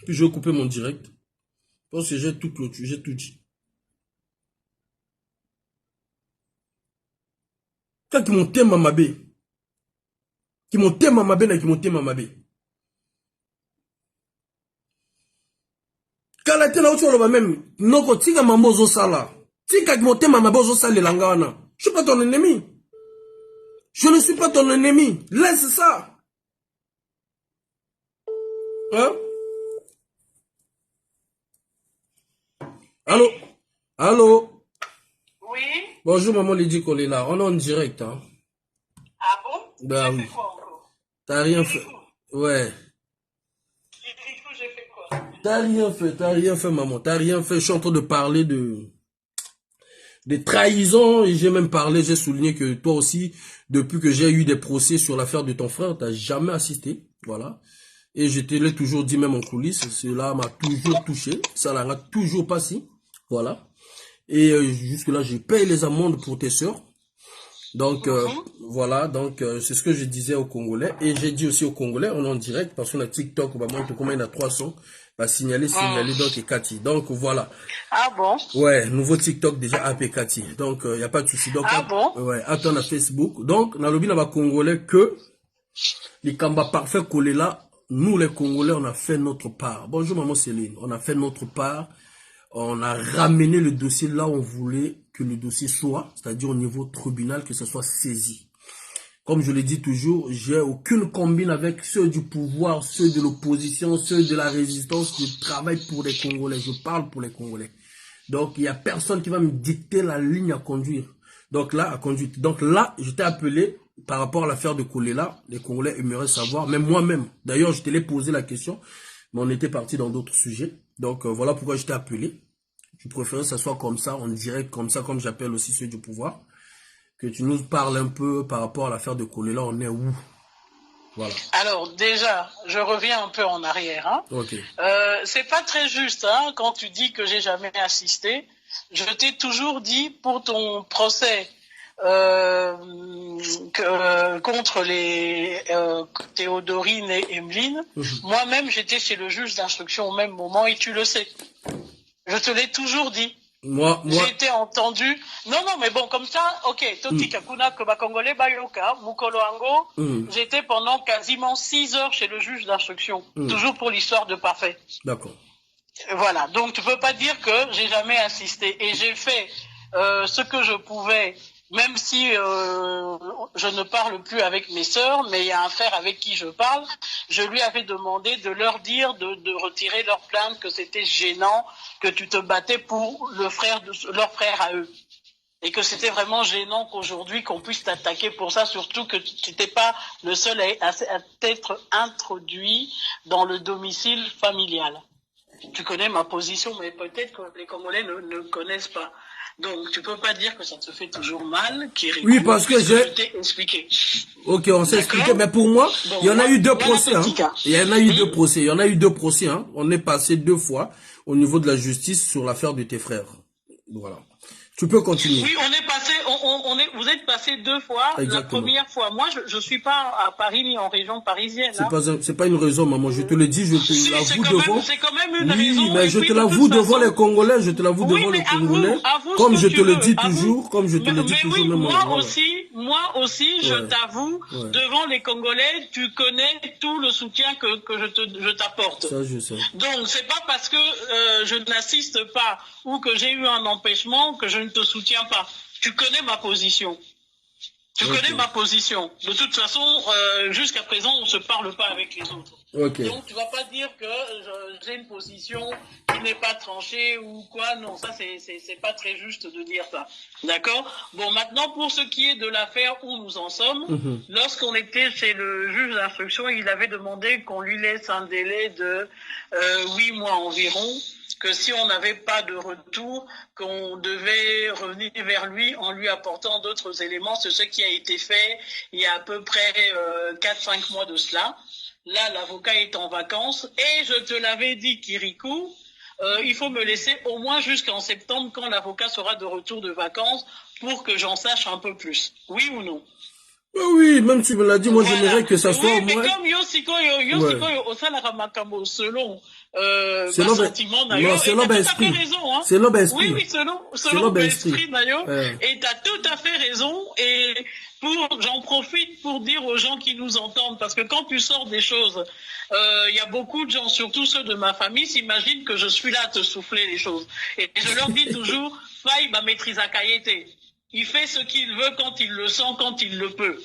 [SPEAKER 1] Puis je vais couper mon direct. Parce que j'ai tout clôturé, j'ai tout dit. Quand ils m'ont téma mabé. Qui m'ont téma mabé, qui m'ont téma mabé. Quand la télé autre chose même, non ko tika mambozo sala. Tika qui m'ont téma mabé sala langana. Je suis pas ton ennemi. Je ne suis pas ton ennemi. Laisse ça. Hein? Allô? Allô?
[SPEAKER 2] Oui?
[SPEAKER 1] Bonjour, maman Lydie Kolela. On est en direct, hein?
[SPEAKER 2] Ah bon?
[SPEAKER 1] Bah
[SPEAKER 2] j'ai
[SPEAKER 1] oui.
[SPEAKER 2] fait quoi encore?
[SPEAKER 1] T'as rien fait. Ouais.
[SPEAKER 2] J'ai fait quoi?
[SPEAKER 1] T'as rien fait, maman. T'as rien fait. Je suis en train de parler des trahisons et j'ai même parlé, j'ai souligné que toi aussi, depuis que j'ai eu des procès sur l'affaire de ton frère, t'as jamais assisté. Voilà. Et je te l'ai toujours dit même en coulisses, cela m'a toujours touché, ça n'a toujours pas si. Voilà. Et jusque-là, je paye les amendes pour tes sœurs. Donc, voilà, donc c'est ce que je disais aux Congolais. Et j'ai dit aussi aux Congolais, on est en direct, parce qu'on a TikTok, bah, moi, comment il y en a 300, bah, signaler, donc, et Cathy. Donc, voilà.
[SPEAKER 2] Ah bon?
[SPEAKER 1] Ouais, nouveau TikTok déjà AP Cathy. Donc, il n'y a pas de souci. Donc,
[SPEAKER 2] ah bon?
[SPEAKER 1] Ouais, attends à Facebook. Donc, dans le lobby, là-bas, Congolais, que les combats parfaits collés là, nous, les Congolais, on a fait notre part. Bonjour, maman Céline. On a fait notre part. On a ramené le dossier là où on voulait que le dossier soit, c'est-à-dire au niveau tribunal, que ce soit saisi. Comme je le dis toujours, j'ai aucune combine avec ceux du pouvoir, ceux de l'opposition, ceux de la résistance. Je travaille pour les Congolais, je parle pour les Congolais. Donc, il n'y a personne qui va me dicter la ligne à conduire. Donc là, je t'ai appelé par rapport à l'affaire de Kolela. Les Congolais aimeraient savoir, même moi-même. D'ailleurs, je te l'ai posé la question, mais on était parti dans d'autres sujets. Donc, voilà pourquoi je t'ai appelé. Je préférais que ça soit comme ça, en direct, comme ça, comme j'appelle aussi ceux du pouvoir. Que tu nous parles un peu par rapport à l'affaire de Kolela, on est où? Voilà.
[SPEAKER 2] Alors déjà, je reviens un peu en arrière. Hein.
[SPEAKER 1] Ok.
[SPEAKER 2] C'est pas très juste hein, quand tu dis que j'ai jamais assisté. Je t'ai toujours dit pour ton procès contre les Théodorine et Emeline, moi-même j'étais chez le juge d'instruction au même moment et tu le sais. Je te l'ai toujours dit.
[SPEAKER 1] Moi.
[SPEAKER 2] J'ai été entendu. Non, mais bon, comme ça, ok. Toti Kakuna, que Congolais Bayoka, Mukolo Ango, j'étais pendant quasiment 6 heures chez le juge d'instruction. Toujours pour l'histoire de Parfait.
[SPEAKER 1] D'accord.
[SPEAKER 2] Voilà. Donc, tu peux pas dire que j'ai jamais assisté. Et j'ai fait ce que je pouvais, même si je ne parle plus avec mes sœurs, mais il y a un frère avec qui je parle. Je lui avais demandé de leur dire de retirer leur plainte, que c'était gênant, que tu te battais pour leur frère à eux. Et que c'était vraiment gênant qu'aujourd'hui qu'on puisse t'attaquer pour ça, surtout que tu n'étais pas le seul à être introduit dans le domicile familial. Tu connais ma position, mais peut-être que les Congolais ne connaissent pas. Donc, tu peux pas dire que ça te fait toujours mal, Kirikou.
[SPEAKER 1] Oui, parce que
[SPEAKER 2] je t'ai expliqué.
[SPEAKER 1] Ok, on s'est expliqué, mais pour moi, bon, il y en a eu 2 procès. Hein. Il y en a eu 2 procès. Il y en a eu 2 procès. Hein. On est passé 2 fois au niveau de la justice sur l'affaire de tes frères. Voilà. Tu peux continuer.
[SPEAKER 2] Oui, on est passé, vous êtes passé 2 fois. Exactement. La première fois, moi, je suis pas à Paris ni en région parisienne.
[SPEAKER 1] C'est pas une raison, maman. Je te le dis, je te l'avoue devant.
[SPEAKER 2] C'est quand même une raison.
[SPEAKER 1] Oui, mais je te l'avoue devant les Congolais. Je te l'avoue devant les Congolais. Comme je te le dis toujours, comme je te le dis toujours.
[SPEAKER 2] Mais oui, moi aussi, je t'avoue, devant les Congolais, tu connais tout le soutien que je t'apporte.
[SPEAKER 1] Ça, je sais.
[SPEAKER 2] Donc, c'est pas parce que je n'assiste pas ou que j'ai eu un empêchement que je ne te soutiens pas. Tu connais ma position. Tu connais ma position. De toute façon, jusqu'à présent, on ne se parle pas avec les autres. Donc, tu vas pas dire que j'ai une position qui n'est pas tranchée ou quoi. Non, ça, c'est pas très juste de dire ça. D'accord? Bon, maintenant, pour ce qui est de l'affaire où nous en sommes, lorsqu'on était chez le juge d'instruction, il avait demandé qu'on lui laisse un délai de 8 mois environ, que si on n'avait pas de retour, qu'on devait revenir vers lui en lui apportant d'autres éléments. C'est ce qui a été fait il y a à peu près 4-5 mois de cela. Là, l'avocat est en vacances et je te l'avais dit, Kirikou, il faut me laisser au moins jusqu'en septembre quand l'avocat sera de retour de vacances pour que j'en sache un peu plus. Oui ou non?
[SPEAKER 1] Oui, même tu me l'as dit, moi j'aimerais que ça soit au moins...
[SPEAKER 2] Oui, mais comme Yosiko, au Salaramacamo, selon ma sentiment, d'ailleurs, et t'as tout à fait raison, hein.
[SPEAKER 1] C'est l'homme esprit.
[SPEAKER 2] Oui, selon l'esprit, d'ailleurs, et t'as tout à fait raison, et j'en profite pour dire aux gens qui nous entendent, parce que quand tu sors des choses, il y a beaucoup de gens, surtout ceux de ma famille, s'imaginent que je suis là à te souffler les choses. Et je leur dis toujours, Faï ma maîtrise à Kayete. Il fait ce qu'il veut quand il le sent, quand il le peut.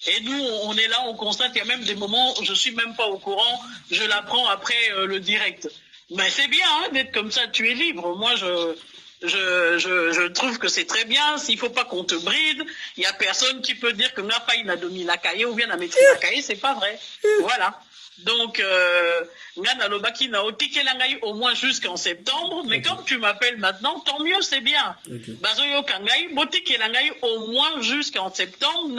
[SPEAKER 2] Et nous, on est là, on constate, il y a même des moments où je suis même pas au courant, je l'apprends après le direct. Mais c'est bien hein, d'être comme ça, tu es libre. Moi, je trouve que c'est très bien. S'il faut pas qu'on te bride, il y a personne qui peut dire que Ngafa n'a dominé la cahier ou bien la maîtrise la cahier, c'est pas vrai. Voilà. Donc, Ngana Lobaki n'a au moins jusqu'en septembre, mais comme tu m'appelles maintenant, tant mieux, c'est bien. Bazoyo Kangai, Botike Langai au moins jusqu'en septembre,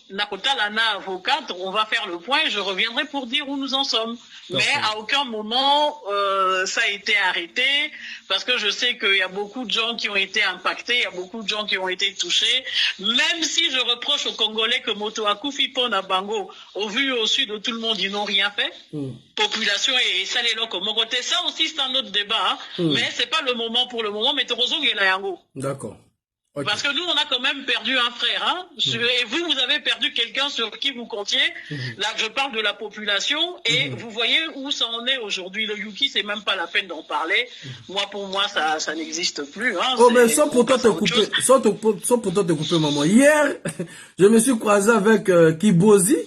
[SPEAKER 2] Nakotala na avocate, on va faire le point et je reviendrai pour dire où nous en sommes. Mais à aucun moment ça a été arrêté parce que je sais qu'il y a beaucoup de gens qui ont été impactés, il y a beaucoup de gens qui ont été touchés. Même si je reproche aux Congolais que Moto Akufi Pona Bango, au vu et au su de tout le monde, ils n'ont rien fait. Population et Salélo comme côté, ça aussi c'est un autre débat. Hein. Mais c'est pas le moment pour le moment. Mais Torozo Yango.
[SPEAKER 1] D'accord. Okay.
[SPEAKER 2] Parce que nous, on a quand même perdu un frère. Hein. Et vous avez perdu quelqu'un sur qui vous comptiez. Là, je parle de la population. Et vous voyez où ça en est aujourd'hui. Le Yuki, c'est même pas la peine d'en parler. Moi, pour moi, ça n'existe plus. Hein.
[SPEAKER 1] Oh, mais sans pourtant te couper, sans pourtant te couper, maman. Hier, je me suis croisé avec Kibozi.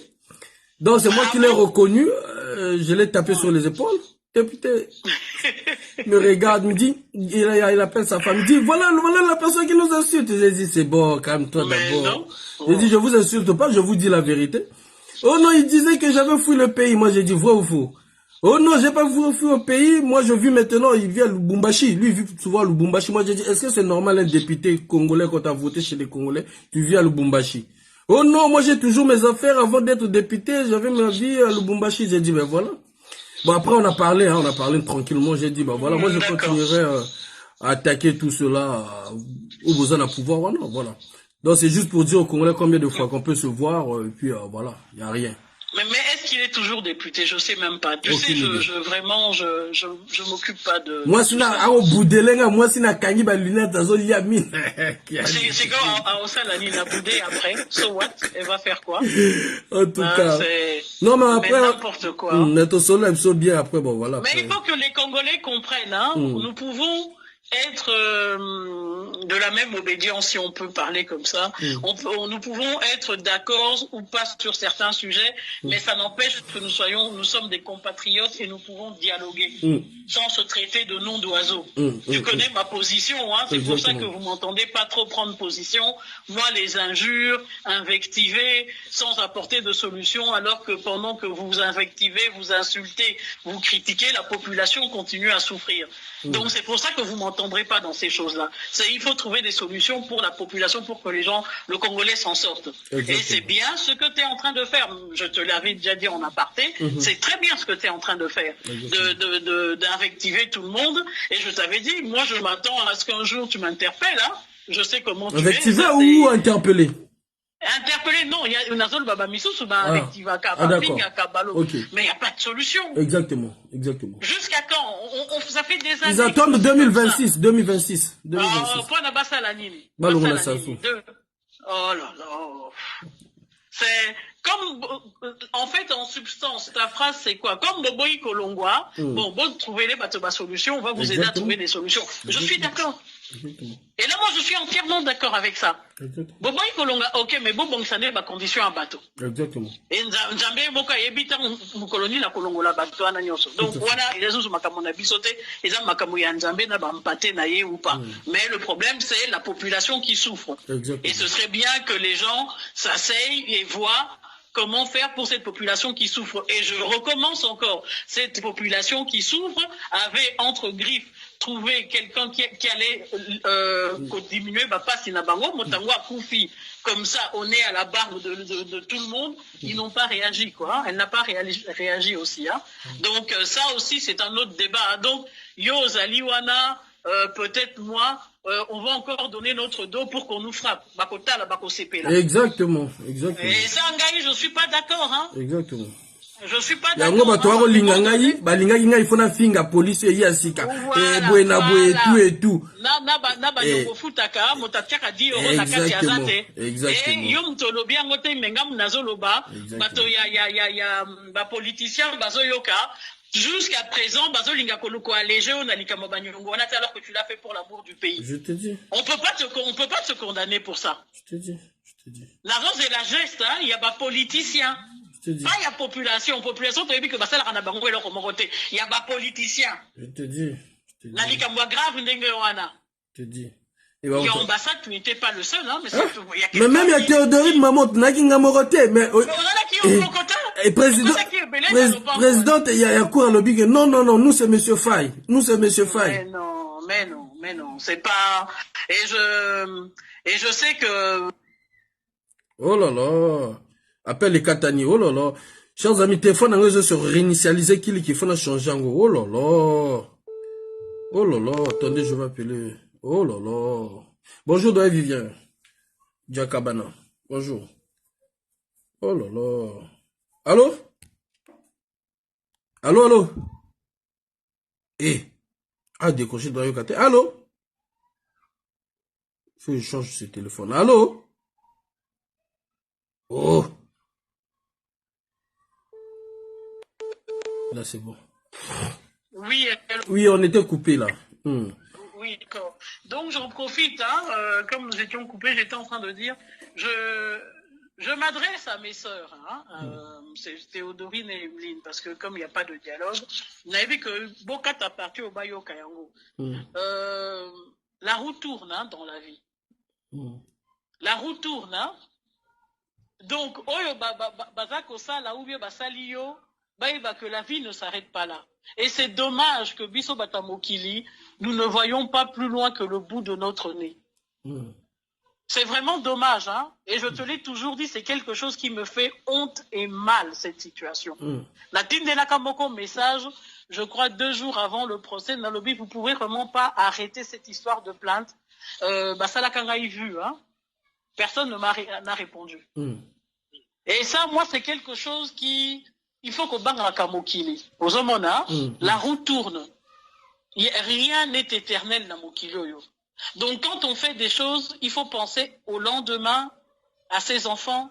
[SPEAKER 1] Donc, c'est moi qui l'ai reconnu. Je l'ai tapé sur les épaules. Député me regarde, me dit, il appelle sa femme, il dit, voilà la personne qui nous insulte. J'ai dit, c'est bon, calme-toi d'abord. J'ai dit, je vous insulte pas, je vous dis la vérité. Oh non, il disait que j'avais fui le pays. Moi, j'ai dit, vrai ou faux? Oh non, j'ai pas fui au pays. Moi, je vis maintenant, il vit à Lubumbashi. Lui, il vit souvent à Lubumbashi. Moi, j'ai dit, est-ce que c'est normal un député congolais quand tu as voté chez les Congolais, tu vis à Lubumbashi? Oh non, moi, j'ai toujours mes affaires avant d'être député. J'avais ma vie à Lubumbashi. J'ai dit, ben voilà. Bon, après, on a parlé tranquillement. J'ai dit, bah voilà, moi, je continuerai à attaquer tout cela au besoin d'un pouvoir. Voilà. Donc, c'est juste pour dire aux Congolais combien de fois qu'on peut se voir, et puis voilà, il n'y a rien.
[SPEAKER 2] Mais est-ce qu'il est toujours député? Je sais même pas. Tu sais, vraiment, je m'occupe pas de...
[SPEAKER 1] Moi, si na au bout de l'enga, moi, si na kangi ba lunette à zoli yamine.
[SPEAKER 2] C'est quand à Osalani n'a boudé après. So what? Elle va faire quoi?
[SPEAKER 1] En tout cas. Non, mais après.
[SPEAKER 2] N'importe quoi.
[SPEAKER 1] Notre soleil me bien après, bon, voilà.
[SPEAKER 2] Mais il faut que les Congolais comprennent, hein. Nous pouvons être de la même obédience, si on peut parler comme ça. Nous pouvons être d'accord ou pas sur certains sujets, mais ça n'empêche que nous sommes des compatriotes et nous pouvons dialoguer sans se traiter de nom d'oiseau. Tu connais ma position, hein, c'est pour ça que vous m'entendez pas trop prendre position. Moi, les injures, invectiver, sans apporter de solution, alors que pendant que vous invectivez, vous insultez, vous critiquez, la population continue à souffrir. Donc c'est pour ça que vous m'entendrez pas dans ces choses-là. Il faut trouver des solutions pour la population, pour que les gens, le Congolais s'en sortent. Exactement. Et c'est bien ce que tu es en train de faire. Je te l'avais déjà dit en aparté. C'est très bien ce que tu es en train de faire. D'invectiver tout le monde. Et je t'avais dit, moi je m'attends à ce qu'un jour tu m'interpelles. Hein. Je sais comment tu es.
[SPEAKER 1] Invectiver ou interpeller?
[SPEAKER 2] Interpeller, non, il y a une zone babamissou sous invectiva kababing à kabalo. Mais il n'y a pas de solution.
[SPEAKER 1] Exactement.
[SPEAKER 2] Jusqu'à quand? Ça fait des années.
[SPEAKER 1] Ils attendent 2026.
[SPEAKER 2] Point de bas à la nini. Oh là là. C'est comme, en fait, en substance, ta phrase, c'est quoi? Comme Boboï Kolongwa, bon, trouver les solutions, on va vous aider à trouver des solutions. Je suis d'accord.
[SPEAKER 1] Exactement.
[SPEAKER 2] Et là, moi, je suis entièrement d'accord avec ça.
[SPEAKER 1] Exactement.
[SPEAKER 2] Bon, ok, mais bon, ça n'est pas condition à bateau.
[SPEAKER 1] Exactement.
[SPEAKER 2] Et Nzambe, boka, yebita, moukoloni, la kolongola, bateau, na nyoso. Donc, voilà, il y a des makamona bisote, et ça, makamouya Nzambe, na bampate, na ye ou pas. Mais le problème, c'est la population qui souffre.
[SPEAKER 1] Exactement.
[SPEAKER 2] Et ce serait bien que les gens s'asseyent et voient comment faire pour cette population qui souffre. Et je recommence encore, cette population qui souffre avait entre griffes trouvé quelqu'un qui allait diminuer pas Sinabango, Motango a Koufi. Comme ça, on est à la barre de tout le monde. Ils n'ont pas réagi, quoi. Elle n'a pas réagi aussi. Hein. Donc, ça aussi, c'est un autre débat. Hein. Donc, Yo Zaliwana, peut-être moi, on va encore donner notre dos pour qu'on nous frappe. Bakota, la Bakosépé, là.
[SPEAKER 1] Exactement. Exactement.
[SPEAKER 2] Et ça, Ngaï, je ne suis pas d'accord. Hein.
[SPEAKER 1] Exactement.
[SPEAKER 2] Je suis pas d'accord.
[SPEAKER 1] Yango batwako lingangai, balinga ngai fona finga police ya sika. Buena tout et tout.
[SPEAKER 2] Na yoko futaka, motatiaka 10 € na kati ya zate.
[SPEAKER 1] Exactement.
[SPEAKER 2] Et yo mtolobi yango te mengam nazoloba, bato ya ba politicien bazo yoka. Jusqu'à présent, bazo linga koloko allégé on a likama banyongo on a alors que tu l'as fait pour l'amour du pays.
[SPEAKER 1] Je te dis.
[SPEAKER 2] On peut pas te condamner pour ça.
[SPEAKER 1] Je te dis.
[SPEAKER 2] L'argent c'est la geste hein, il y a pas politicien. Pas il y a population, tu as vu que Basala Ranabango est là comme côté. Il y a pas politicien.
[SPEAKER 1] Je te dis.
[SPEAKER 2] La lika moi grave n'engewana.
[SPEAKER 1] Je te dis.
[SPEAKER 2] Et ambassade, tu n'étais pas le seul, hein, mais
[SPEAKER 1] hein? Mais même il y a Théodorine Mamot, Nakinga Moroté, mais et présidente, il y a quoi à l'objet? Non, nous c'est Monsieur Faye.
[SPEAKER 2] Mais non, c'est pas. Et je sais que.
[SPEAKER 1] Oh là là. Appelle les Katani, oh là là. Chers amis, téléphone, on va se réinitialiser qui faut changer en gros. Oh là là. Oh là là. Attendez, je vais appeler. Oh là là. Bonjour, Doye Vivien. Diakabana. Bonjour. Oh là là. Allô? Allô? Eh. Ah, décroché Doye Kate. Allô? Faut que je change ce téléphone. Allô? Oh. Là, c'est bon. Oui, on était coupé là.
[SPEAKER 2] Oui, d'accord. Donc, j'en profite, hein, comme nous étions coupés, j'étais en train de dire, je m'adresse à mes sœurs, hein, c'est Théodorine et Emeline, parce que comme il n'y a pas de dialogue, vous avez vu que Bokat a parti au Bayo Kayango. La roue tourne hein, dans la vie. La roue tourne, hein. Donc, oyo bazako la ou bien basaliyo, que la vie ne s'arrête pas là. Et c'est dommage que Biso Batamokili, nous ne voyons pas plus loin que le bout de notre nez. C'est vraiment dommage, hein. Et je te l'ai toujours dit, c'est quelque chose qui me fait honte et mal, cette situation. Natine de Nakamoko, message, je crois 2 jours avant le procès, Nalobi, vous pouvez vraiment pas arrêter cette histoire de plainte. Basala Kangaï vu, hein. Personne ne n'a répondu. Et ça, moi, c'est quelque chose qui... Il faut qu'on bangue la Kamokili. Aux hommes, la roue tourne. Rien n'est éternel dans Mokili. Donc, quand on fait des choses, il faut penser au lendemain, à ses enfants,